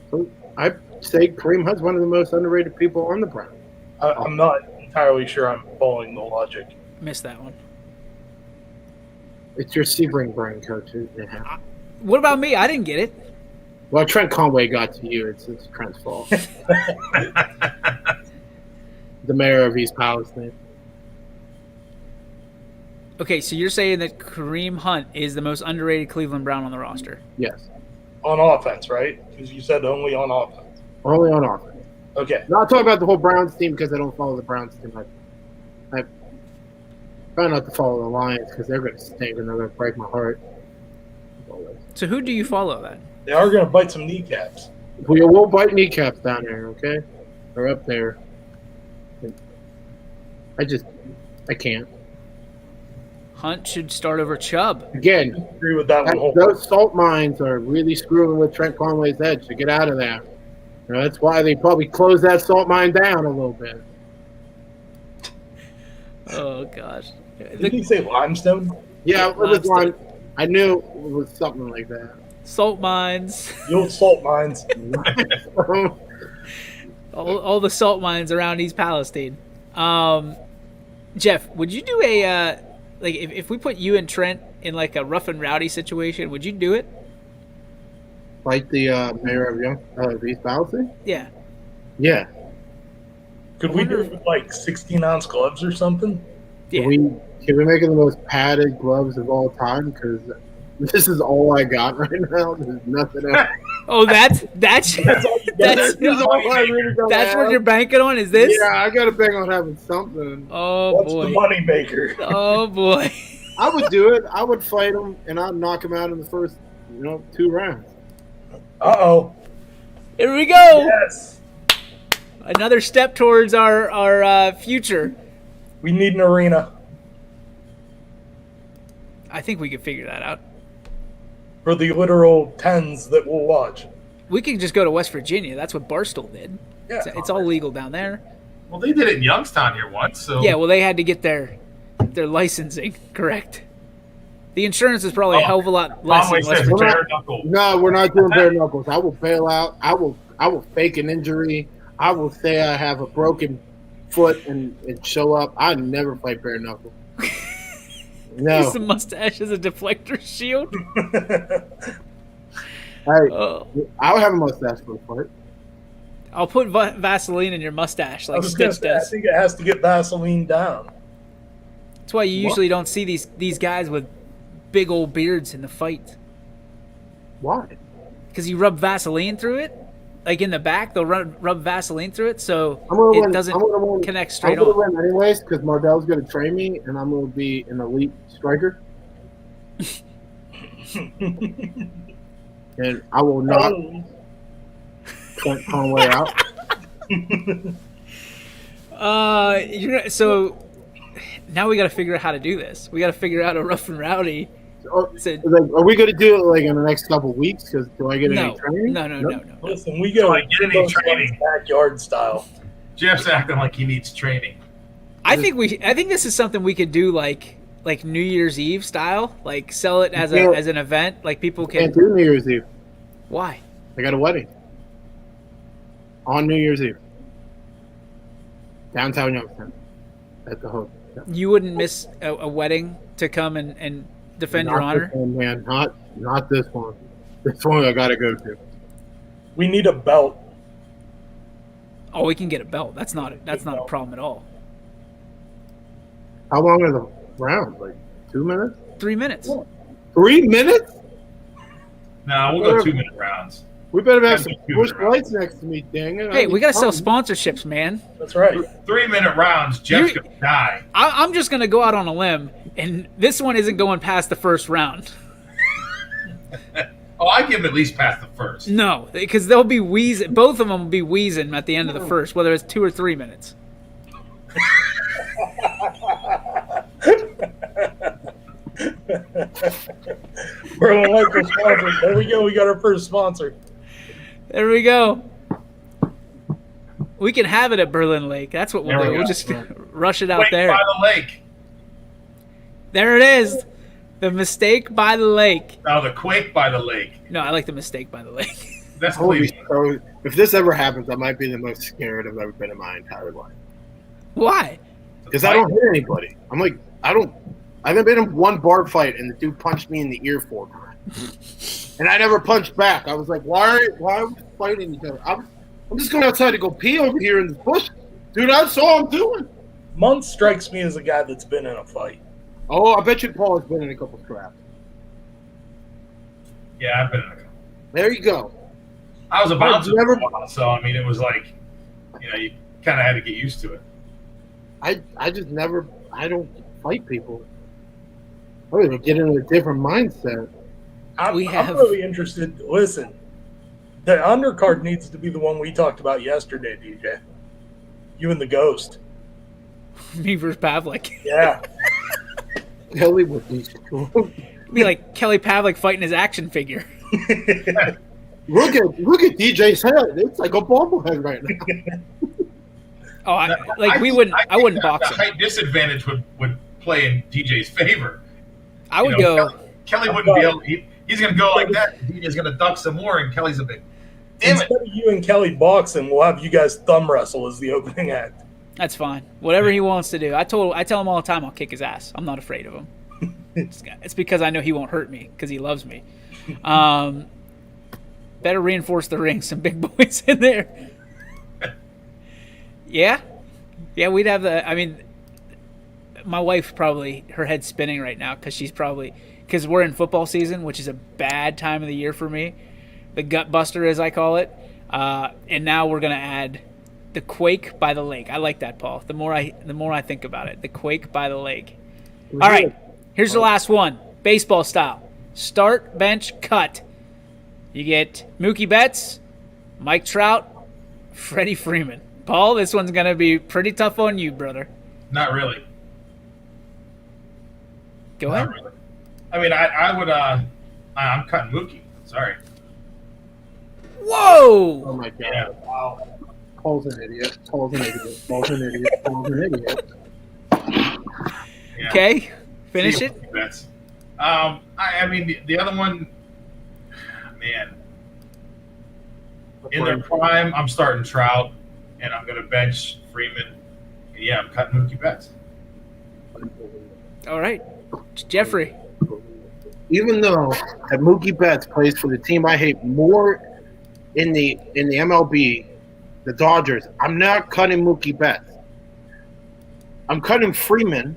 So I'd say Kareem Hunt's one of the most underrated people on the Browns. I'm not entirely sure I'm following the logic. Missed that one. It's your Sebring brain, coach. Yeah. What about me? I didn't get it. Well, Trent Conway got to you. It's Trent's fault. The mayor of East Palestine. Okay, so you're saying that Kareem Hunt is the most underrated Cleveland Brown on the roster? Yes. On offense, right? Because you said only on offense. Only on offense. Okay. Not talking about the whole Browns team because I don't follow the Browns team. I try not to follow the Lions because they're going to stink and they're going to break my heart. So who do you follow then? They are going to bite some kneecaps. We will bite kneecaps down there, okay? They're up there. I can't. Hunt should start over Chubb. Again, I agree with that one. those salt mines are really screwing with Trent Conway's head to get out of there. You know, that's why they probably closed that salt mine down a little bit. Oh, gosh. Did he say limestone? Yeah, it was Limestone. I knew it was something like that. Salt mines. The old salt mines. all the salt mines around East Palestine. Jeff, would you do a like if we put you and Trent in like a rough and rowdy situation, would you do it? Like the mayor of East Palestine? Yeah. Yeah. Could we do it with like 16-ounce gloves or something? Yeah. Can we make it the most padded gloves of all time? Because this is all I got right now. There's nothing else. Oh, that's This is all I really don't that's what have. you're banking on. Is this? Yeah, I got to bank on having something. Oh What's boy. the money maker? Oh boy. I would do it. I would fight him, and I'd knock him out in the first, 2 rounds. Uh-oh. Here we go. Yes. Another step towards our future. We need an arena I think we could figure that out. for the literal tens that will watch. We could just go to West Virginia. That's what Barstool did. Yeah. It's all legal down there. Well, they did it in Youngstown here once, so Yeah, well, they had to get their licensing correct. The insurance is probably a hell of a lot less Conway in West says Virginia. bare knuckle. No, we're not doing bare knuckles. I will bail out. I will fake an injury. I will say I have a broken foot and show up. I never fight bare knuckle. No. Use the mustache as a deflector shield. I'll have a mustache for the fight. I'll put Vaseline in your mustache I like was gonna Stitch say, I does. think it has to get Vaseline down. That's why you usually don't see these guys with big old beards in the fight. Why? Because you rub Vaseline through it. Like in the back, they'll rub Vaseline through it so it doesn't connect straight I'm going to on. win anyways because Mardell's going to train me and I'm going to be an elite striker. And I will knock Trent Conway out. So now we got to figure out how to do this. We got to figure out a rough and rowdy. Are we going to do it like in the next couple of weeks? Because do I get any training? No. Listen, we go Get any training. backyard style. Jeff's acting like he needs training. I think this is something we could do like New Year's Eve style, like sell it as an event, like people Can't can. do New Year's Eve. Why? I got a wedding on New Year's Eve. Downtown Youngstown at the hotel. You wouldn't miss a wedding to come and defend your honor? This one, man. Not this one. This one I got to go to. We need a belt. Oh, we can get a belt. That's not a problem at all. How long are the rounds? Like 2 minutes? 3 minutes. 3 minutes? No, we'll go 2 minute rounds. We better have some Busch Lights next to me, dang it. Hey, we got to sell sponsorships, man. That's right. 3 minute rounds. Jeff's going to die. I'm just going to go out on a limb, and this one isn't going past the first round. Oh, I give him at least past the first. No, because they'll be wheezing. Both of them will be wheezing at the end of the first, whether it's 2 or 3 minutes. Berlin Lake was sponsored. There we go. We got our first sponsor. There we go. We can have it at Berlin Lake. That's what we'll do. We'll just rush it out there. By the lake. There it is. The mistake by the lake. No, the quake by the lake. No, I like the mistake by the lake. That's so if this ever happens, I might be the most scared I've ever been in my entire life. Why? Because I don't hit anybody. I'm like, I haven't been in one bar fight and the dude punched me in the ear 4 times. And I never punched back. I was like, why are we fighting each other? I'm just going outside to go pee over here in the bush. Dude, that's all I'm doing. Muntz strikes me as a guy that's been in a fight. Oh, I bet you Paul has been in a couple scraps. Yeah, I've been in a couple. There you go. I was a bouncer for a while, so I mean, it was like, you kind of had to get used to it. I just never. I don't fight people. I would get into a different mindset. I'm really interested. Listen, the undercard needs to be the one we talked about yesterday, DJ. You and the Ghost. Me versus Pavlik. Yeah. Kelly would be cool. Be like Kelly Pavlik fighting his action figure. Look at DJ's head. It's like a bobblehead right now. Oh, I wouldn't box the him. height disadvantage would play in DJ's favor. I would go. Kelly wouldn't be able. He's going to go like that. DJ's going to duck some more, and Kelly's a big. Instead of you and Kelly boxing, we'll have you guys thumb wrestle as the opening act. That's fine. Whatever he wants to do. I tell him all the time I'll kick his ass. I'm not afraid of him. It's because I know he won't hurt me because he loves me. Better reinforce the ring. Some big boys in there. Yeah, we'd have the. I mean, my wife probably her head's spinning right now because we're in football season, which is a bad time of the year for me. The gut buster, as I call it, and now we're gonna add the quake by the lake. I like that, Paul. The more I think about it, the quake by the lake. All right, here's the last one, baseball style. Start, bench, cut. You get Mookie Betts, Mike Trout, Freddie Freeman. Paul, this one's going to be pretty tough on you, brother. Not really. Go ahead. Really. I mean, I would. I'm cutting Mookie. Sorry. Whoa! Oh my god! Yeah. Wow. Paul's an idiot. Paul's an idiot. Paul's an idiot. Paul's an idiot. Yeah. Okay, finish it. Bets. I mean, the other one, man. In their prime, I'm starting Trout, and I'm going to bench Freeman. And yeah, I'm cutting Mookie Betts. All right, Jeffrey. Even though that Mookie Betts plays for the team I hate more in the MLB, the Dodgers, I'm not cutting Mookie Betts. I'm cutting Freeman,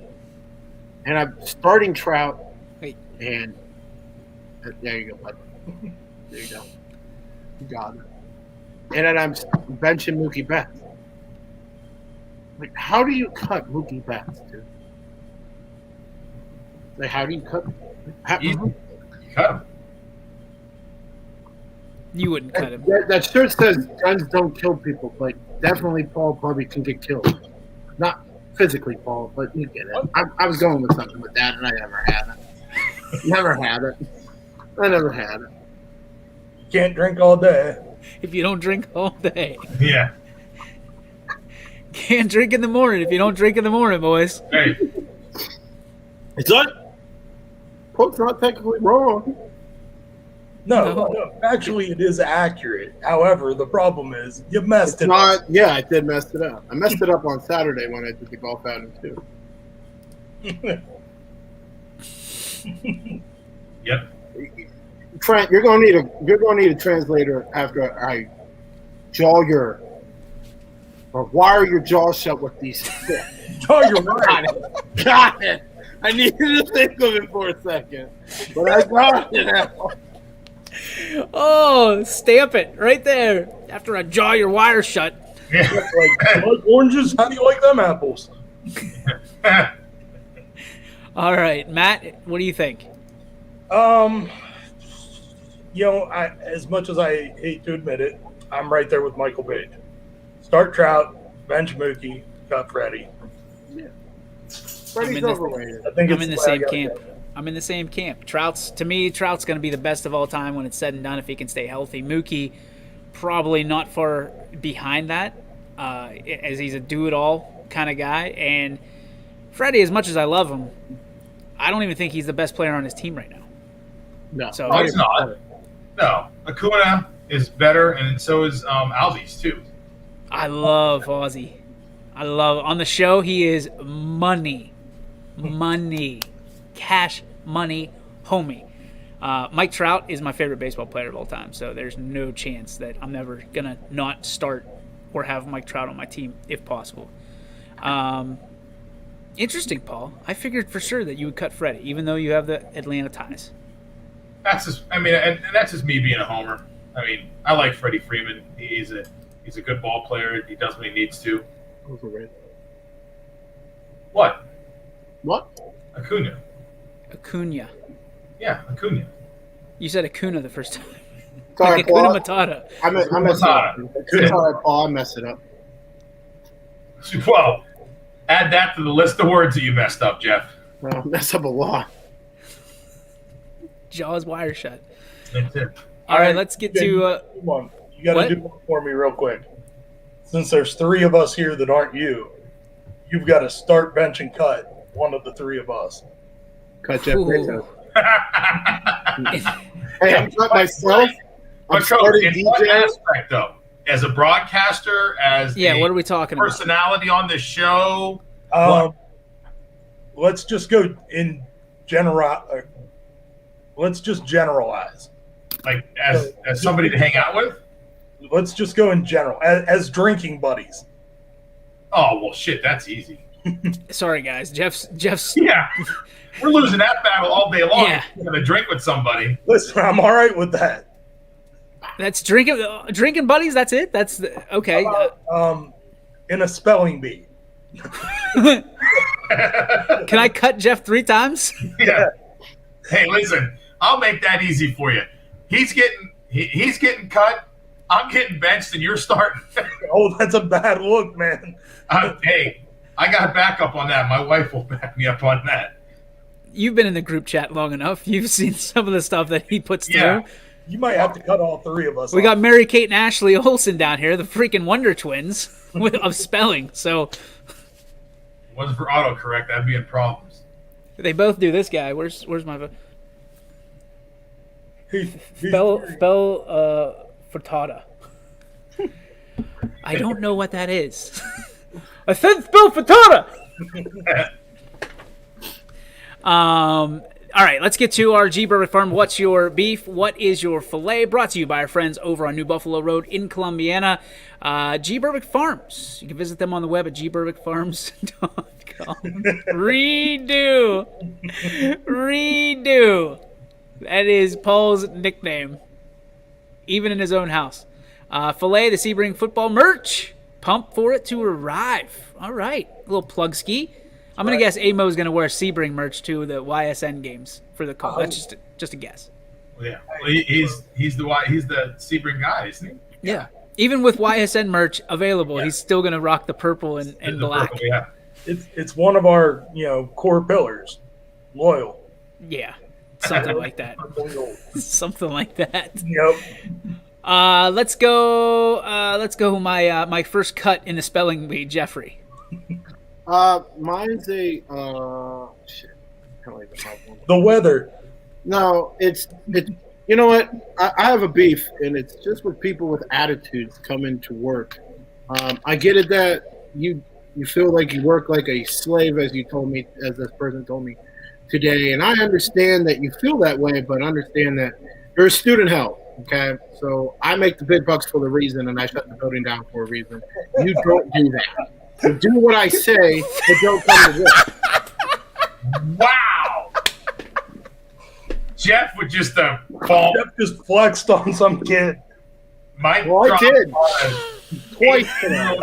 and I'm starting Trout. Wait. And there you go, bud. There you go. You got it. And then I'm benching Mookie Betts. Like, how do you cut Mookie Betts, dude? Like, how do you cut? You cut him. You wouldn't cut him. That shirt says guns don't kill people, but definitely Paul probably can get killed. Not physically, Paul, but you get it. I was going with something with that, and I never had it. Never had it. I never had it. Can't drink all day. If you don't drink all day. Yeah. Can't drink in the morning if you don't drink in the morning, boys. Hey. It's not. Paul's not technically wrong. No, actually, it is accurate. However, the problem is you messed it up. Yeah, I did mess it up. I messed it up on Saturday when I did the golf outing too. Yep. Trent, you're gonna need a translator after I wire your jaw shut with these. Jaw your wire. Got it. I needed to think of it for a second, but I got it now. Oh, stamp it right there. After I jaw your wire shut. like oranges? How do you like them apples? All right, Matt, what do you think? As much as I hate to admit it, I'm right there with Michael Page. Start Trout, bench Mookie, cut Freddie. Yeah. Freddie's overrated. I think I'm in the same camp. I'm in the same camp. Trout's going to be the best of all time when it's said and done if he can stay healthy. Mookie, probably not far behind that, as he's a do-it-all kind of guy. And Freddie, as much as I love him, I don't even think he's the best player on his team right now. No, so he's not. No, Acuna is better, and so is Albies too. I love Ozzy. On the show, he is money, cash money, homie. Mike Trout is my favorite baseball player of all time, so there's no chance that I'm ever gonna not start or have Mike Trout on my team if possible. Interesting, Paul. I figured for sure that you would cut Freddie, even though you have the Atlanta ties. That's just, and that's just me being a homer. I mean, I like Freddie Freeman. He's a good ball player. He does what he needs to. Overrated. What? Acuna. Yeah, Acuna. You said Acuna the first time. Sorry, like Acuna Paul. Matata. I messed it up. Sorry, Paul. I messed it up. Well, add that to the list of words that you messed up, Jeff. Well, messed up a lot. Jaws wire shut. That's it. All right, let's get to. You got to do one for me real quick. Since there's three of us here that aren't you've got to start, bench, and cut one of the three of us. Cut Jeff Bezos. Hey, I'm cut myself. I'm starting in what DJ. aspect, though? As a broadcaster, as what are we talking about? Personality on the show. Let's just go in general. Let's just generalize. Like as somebody to hang out with. Let's just go in general as drinking buddies. Oh well, shit, that's easy. Sorry, guys. Jeff's. Yeah, we're losing that battle all day long. Yeah. We're gonna drink with somebody. Listen, I'm all right with that. That's drinking buddies. That's it. That's okay. In a spelling bee. Can I cut Jeff 3 times? Yeah. Hey, listen, I'll make that easy for you. He's getting cut. I'm getting benched, and you're starting. Oh, that's a bad look, man. Hey, I got backup on that. My wife will back me up on that. You've been in the group chat long enough. You've seen some of the stuff that he puts through. You might have to cut all three of us. We got Mary Kate and Ashley Olsen down here, the freaking Wonder Twins of spelling. So, if it wasn't for autocorrect, that'd be in problems. They both do. This guy, where's my spell frittata? I don't know what that is. I said spell frittata. All right, let's get to our G. Burbick Farm. What's your beef? What is your filet? Brought to you by our friends over on New Buffalo Road in Columbiana. G. Burbick Farms. You can visit them on the web at gburbickfarms.com. Redo. That is Paul's nickname, even in his own house. Filet, the Sebring football merch. Pump for it to arrive. All right, a little plug ski. I'm going to guess Amo's going to wear Sebring merch to the YSN games for the call. That's just a guess. Well, yeah, well, he's the Sebring guy, isn't he? Yeah. Even with YSN merch available, he's still going to rock the purple and black. Purple, yeah. It's one of our core pillars. Loyal. Yeah. Something like that. Something like that. Yep. Let's go. My first cut in the spelling bee, Jeffrey. Mine's a shit. The weather. No, it's You know what? I have a beef, and it's just with people with attitudes coming to work. I get it that you feel like you work like a slave, as this person told me today, and I understand that you feel that way, but understand that you're a student health. Okay, so I make the big bucks for a reason, and I shut the building down for a reason. You don't do that. So do what I say, but don't come to work. Wow. Jeff with just a ball. Jeff just flexed on some kid. Mike Well, I did. Twice today.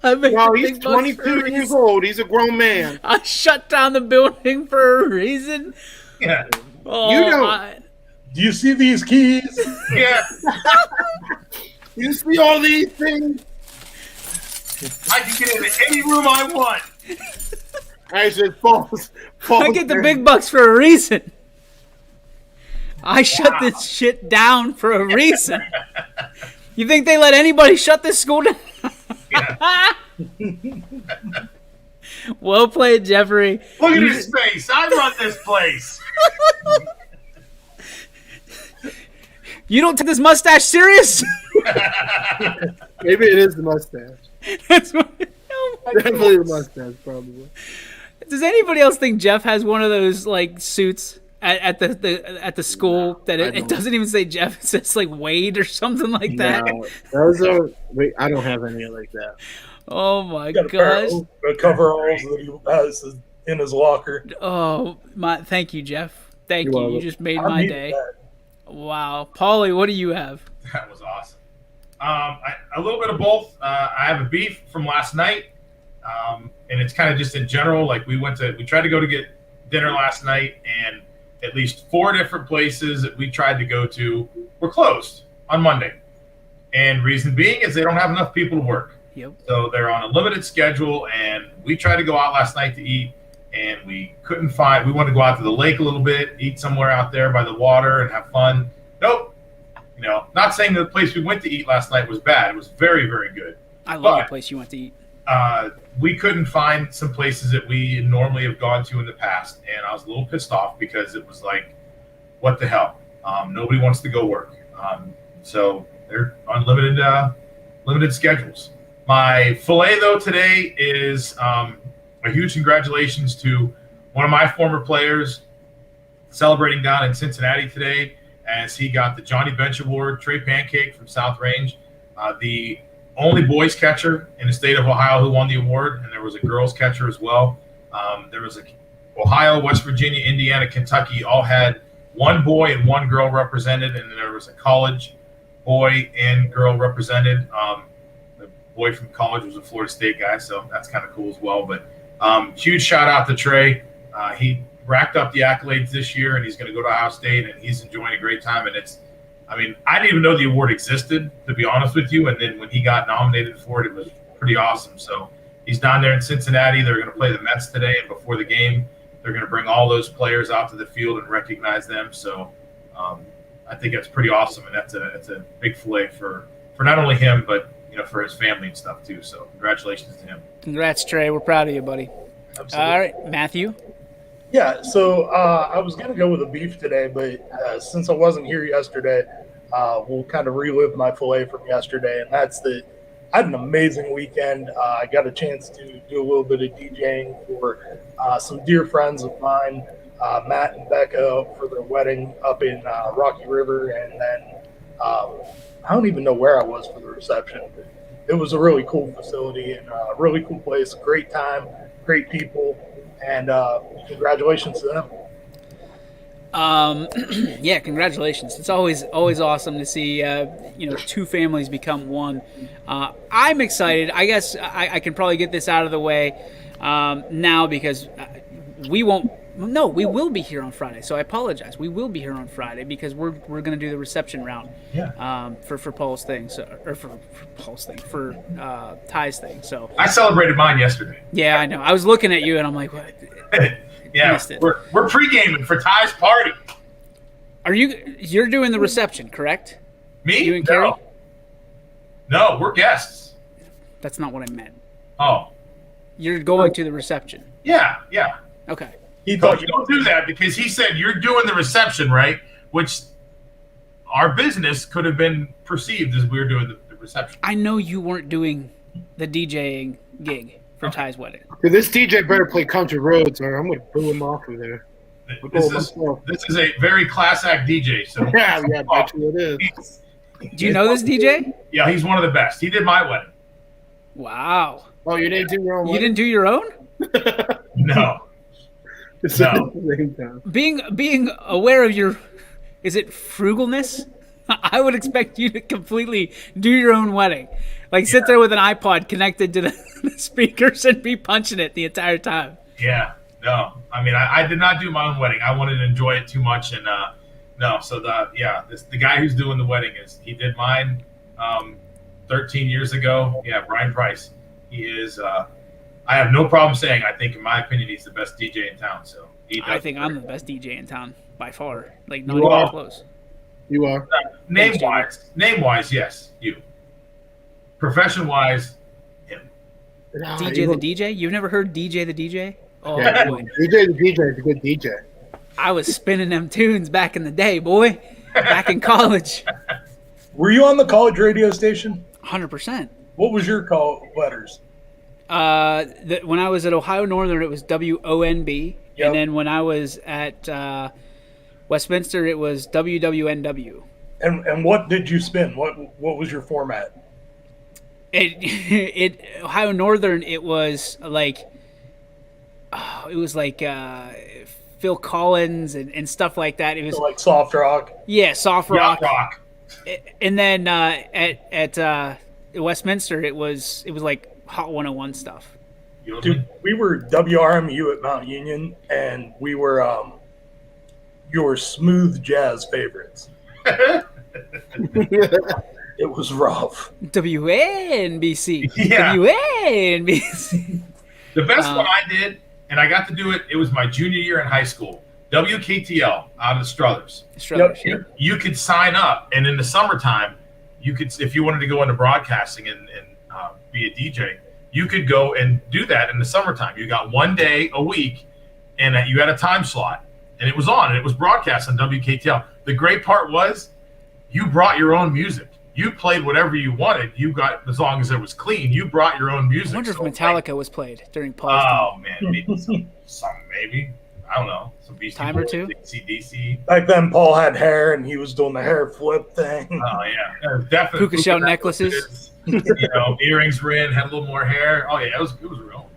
Well, he's 22 years old. He's a grown man. I shut down the building for a reason. Yeah. Oh, You don't. Do you see these keys? Yeah. You see all these things? I can get into any room I want. I said false. I get the big bucks for a reason. I shut this shit down for a reason. You think they let anybody shut this school down? Well played, Jeffrey. Look at his face. I run this place. You don't take this mustache serious? Maybe it is the mustache. That's what, oh my Definitely God. the mustache, probably. Does anybody else think Jeff has one of those like suits at the school that it doesn't even say Jeff? It says like Wade or something like that. No, those are. Wait, I don't have any like that. Oh my Got a pair gosh! of coveralls that he has in his locker. Oh my! Thank you, Jeff. Thank You're you. You welcome. just made I my needed day. that. Wow, Paulie, what do you have? That was awesome. A little bit of both. I have a beef from last night, and it's kind of just in general. Like we tried to go to get dinner last night, and at least 4 different places that we tried to go to were closed on Monday. And reason being is they don't have enough people to work. Yep. So they're on a limited schedule, and we tried to go out last night to eat, and we couldn't find. We wanted to go out to the lake a little bit, eat somewhere out there by the water, and have fun. Nope. You know, not saying the place we went to eat last night was bad. It was very, very good. I love the place you went to eat. We couldn't find some places that we normally have gone to in the past, and I was a little pissed off because it was like, what the hell? Nobody wants to go work. So they're on limited schedules. My filet, though, today is a huge congratulations to one of my former players celebrating down in Cincinnati today as he got the Johnny Bench Award, Trey Pancake from South Range, the only boys catcher in the state of Ohio who won the award, and there was a girls catcher as well. There was Ohio, West Virginia, Indiana, Kentucky all had one boy and one girl represented, and then there was a college boy and girl represented. The boy from college was a Florida State guy, so that's kind of cool as well. But huge shout out to Trey. He racked up the accolades this year, and he's going to go to Ohio State, and he's enjoying a great time. And I didn't even know the award existed, to be honest with you. And then when he got nominated for it, it was pretty awesome. So he's down there in Cincinnati. They're going to play the Mets today, and before the game, they're going to bring all those players out to the field and recognize them. So I think that's pretty awesome, and that's a big filet for not only him, but for his family and stuff too. So congratulations to him. Congrats, Trey. We're proud of you, buddy. Absolutely. All right, Matthew. Yeah, so I was going to go with a beef today, but since I wasn't here yesterday, we'll kind of relive my filet from yesterday, and that's that I had an amazing weekend. I got a chance to do a little bit of DJing for some dear friends of mine, Matt and Becca, for their wedding up in Rocky River, and then I don't even know where I was for the reception. It was a really cool facility and a really cool place, great time, great people. And congratulations to them. Yeah, congratulations. It's always awesome to see two families become one. I'm excited. I guess I can probably get this out of the way now because we will be here on Friday. So I apologize. We will be here on Friday because we're going to do the reception round. Yeah. For Paul's thing, for Paul's thing, for Ty's thing. So I celebrated mine yesterday. Yeah, I know. I was looking at you and I'm like, what? Yeah, we're pre-gaming for Ty's party. You're doing the reception, correct? Me? You and Carrie? No, we're guests. That's not what I meant. Oh. You're going to the reception. Yeah. Okay. He thought you don't do that because he said you're doing the reception, right? which our business could have been perceived as we were doing the reception. I know you weren't doing the DJing gig for Ty's wedding. Dude, this DJ better play Country Roads, or I'm going to boo him off of there. This is a very class act DJ. So yeah, bet you it is. Do you know this DJ? Yeah, he's one of the best. He did my wedding. Wow. Oh, you didn't do your own? You didn't do your own? No. No. Being aware of your, is it frugalness? I would expect you to completely do your own wedding. Like sit there with an iPod connected to the speakers and be punching it the entire time. Yeah. No. I mean, I did not do my own wedding. I wanted to enjoy it too much. And no. So the guy who's doing the wedding he did mine 13 years ago. Yeah, Brian Price. He is, I have no problem saying, I think in my opinion, he's the best DJ in town. So I think I'm the best DJ in town by far. Like not even close. You are. Name wise, yes, you. Profession wise, him. DJ the DJ? You've never heard DJ the DJ? Oh yeah, boy. DJ the DJ is a good DJ. I was spinning them tunes back in the day, boy. Back in college. Were you on the college radio station? 100%. What was your call letters? When I was at Ohio Northern, it was WONB. Yep. And then when I was at Westminster, it was WWNW. And what did you spin? What was your format? Ohio Northern, it was like Phil Collins and stuff like that. It was so like soft rock. Yeah, soft rock. Yacht rock. And then at Westminster, it was like Hot 101 stuff. Dude, we were WRMU at Mount Union, and we were your smooth jazz favorites. It was rough. WNBC. Yeah. WNBC. The best one I did, and I got to do it, it was my junior year in high school. WKTL out of the Struthers. Yep. You could sign up, and in the summertime, you could, if you wanted to go into broadcasting and be a DJ, you could go and do that in the summertime. You got 1 day a week, and you had a time slot, and it was on, and it was broadcast on WKTL. The great part was you brought your own music. You played whatever you wanted. You got, as long as it was clean, you brought your own music. I wonder if Metallica was played during Paul's time. Man, maybe some maybe. I don't know. Some Beastie time or two. DC. Back then, Paul had hair, and he was doing the hair flip thing. Oh yeah, definitely. Puka shell necklaces. Earrings were in. Had a little more hair. Oh yeah, it was real.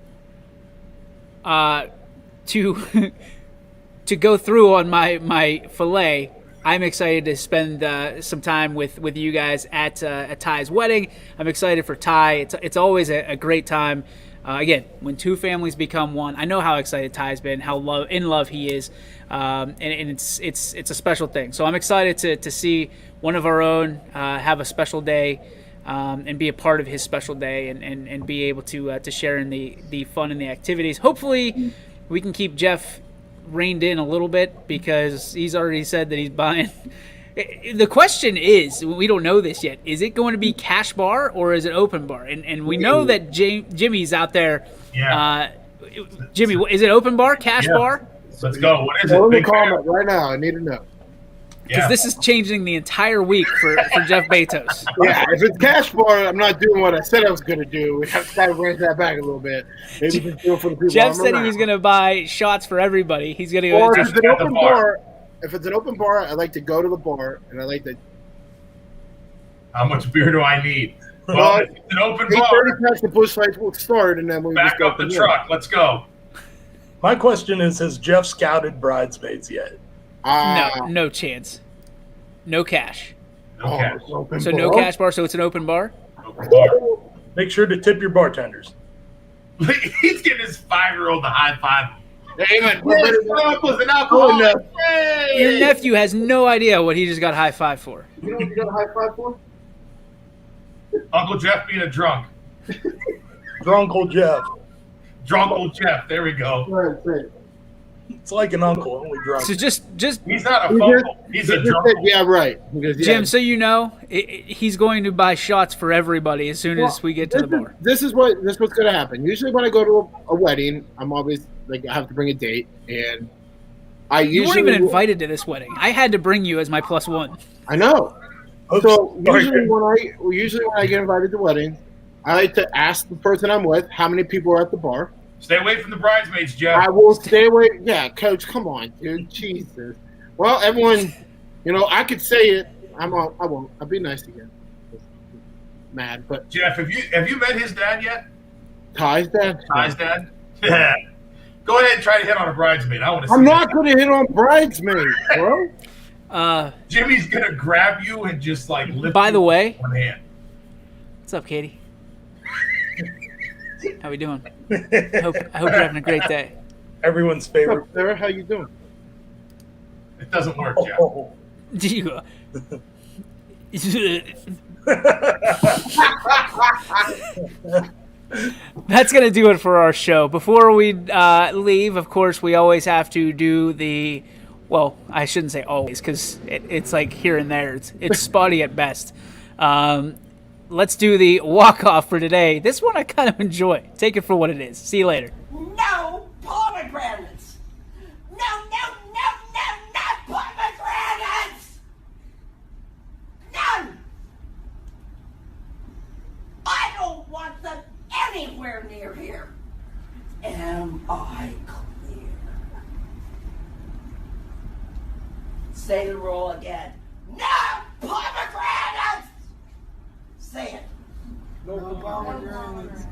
To go through on my fillet, I'm excited to spend some time with you guys at Ty's wedding. I'm excited for Ty. It's always a great time. Again, when two families become one, I know how excited Ty's been, how in love he is, and it's a special thing. So I'm excited to see one of our own have a special day and be a part of his special day and be able to share in the fun and the activities. Hopefully, we can keep Jeff reined in a little bit because he's already said that he's buying. The question is, we don't know this yet, is it going to be cash bar or is it open bar? And we know that Jimmy's out there. Yeah. Jimmy, is it open bar, cash bar? Let's go. What is it? Big comment right now. I need to know. Because this is changing the entire week for Jeff Bezos. Yeah, if it's cash bar, I'm not doing what I said I was going to do. We have to kind of range that back a little bit. Maybe just do it for the people. Jeff said he was going to buy shots for everybody. He's going to go. Or if it's an open bar. If it's an open bar, I like to go to the bar, and I like to. How much beer do I need? Well, if it's an open bar. 8:30 past the bush lights will start, and then we back up the truck. Let's go. My question is: has Jeff scouted bridesmaids yet? No chance. No cash. No cash. So no cash bar. So it's an open bar. Open bar. Make sure to tip your bartenders. He's getting his 5-year-old to high five. Amen. Your nephew has no idea what he just got high five for. You know what you got a high five for? Uncle Jeff being a drunk. Drunkle Jeff. Drunkle Jeff. There we go. It's like an uncle, only drunk. So just he's not a uncle. He's a drunk. Yeah, right. Because, Jim, so you know, he's going to buy shots for everybody as soon as we get to the bar. This is what's going to happen. Usually when I go to a wedding, I'm always like I have to bring a date, and You weren't even invited to this wedding. I had to bring you as my +1. I know. So usually when I get invited to weddings, I like to ask the person I'm with how many people are at the bar. Stay away from the bridesmaids, Jeff. I will stay away. Yeah, Coach, come on, dude. Jesus. Well, everyone, I could say it. I won't. I'll be nice again. Mad, but Jeff, have you met his dad yet? Ty's dad. Ty's dad. Yeah. Go ahead and try to hit on a bridesmaid. I want to. I'm not going to hit on bridesmaids, bro. Jimmy's gonna grab you and just like lift. By the way, one hand. What's up, Katie? How we doing? I hope you're having a great day. Everyone's favorite. What's up, Sarah? How you doing? It doesn't work, Jeff. Do you? That's going to do it for our show. Before we leave, of course, we always have to do the, well, I shouldn't say always because it's like here and there. It's spotty at best. Let's do the walk-off for today. This one I kind of enjoy. Take it for what it is. See you later. No pomegranates! No pomegranates! None! I don't want them anywhere near here. Am I clear? Say the rule again. No pomegranates! Say it. No pomegranates.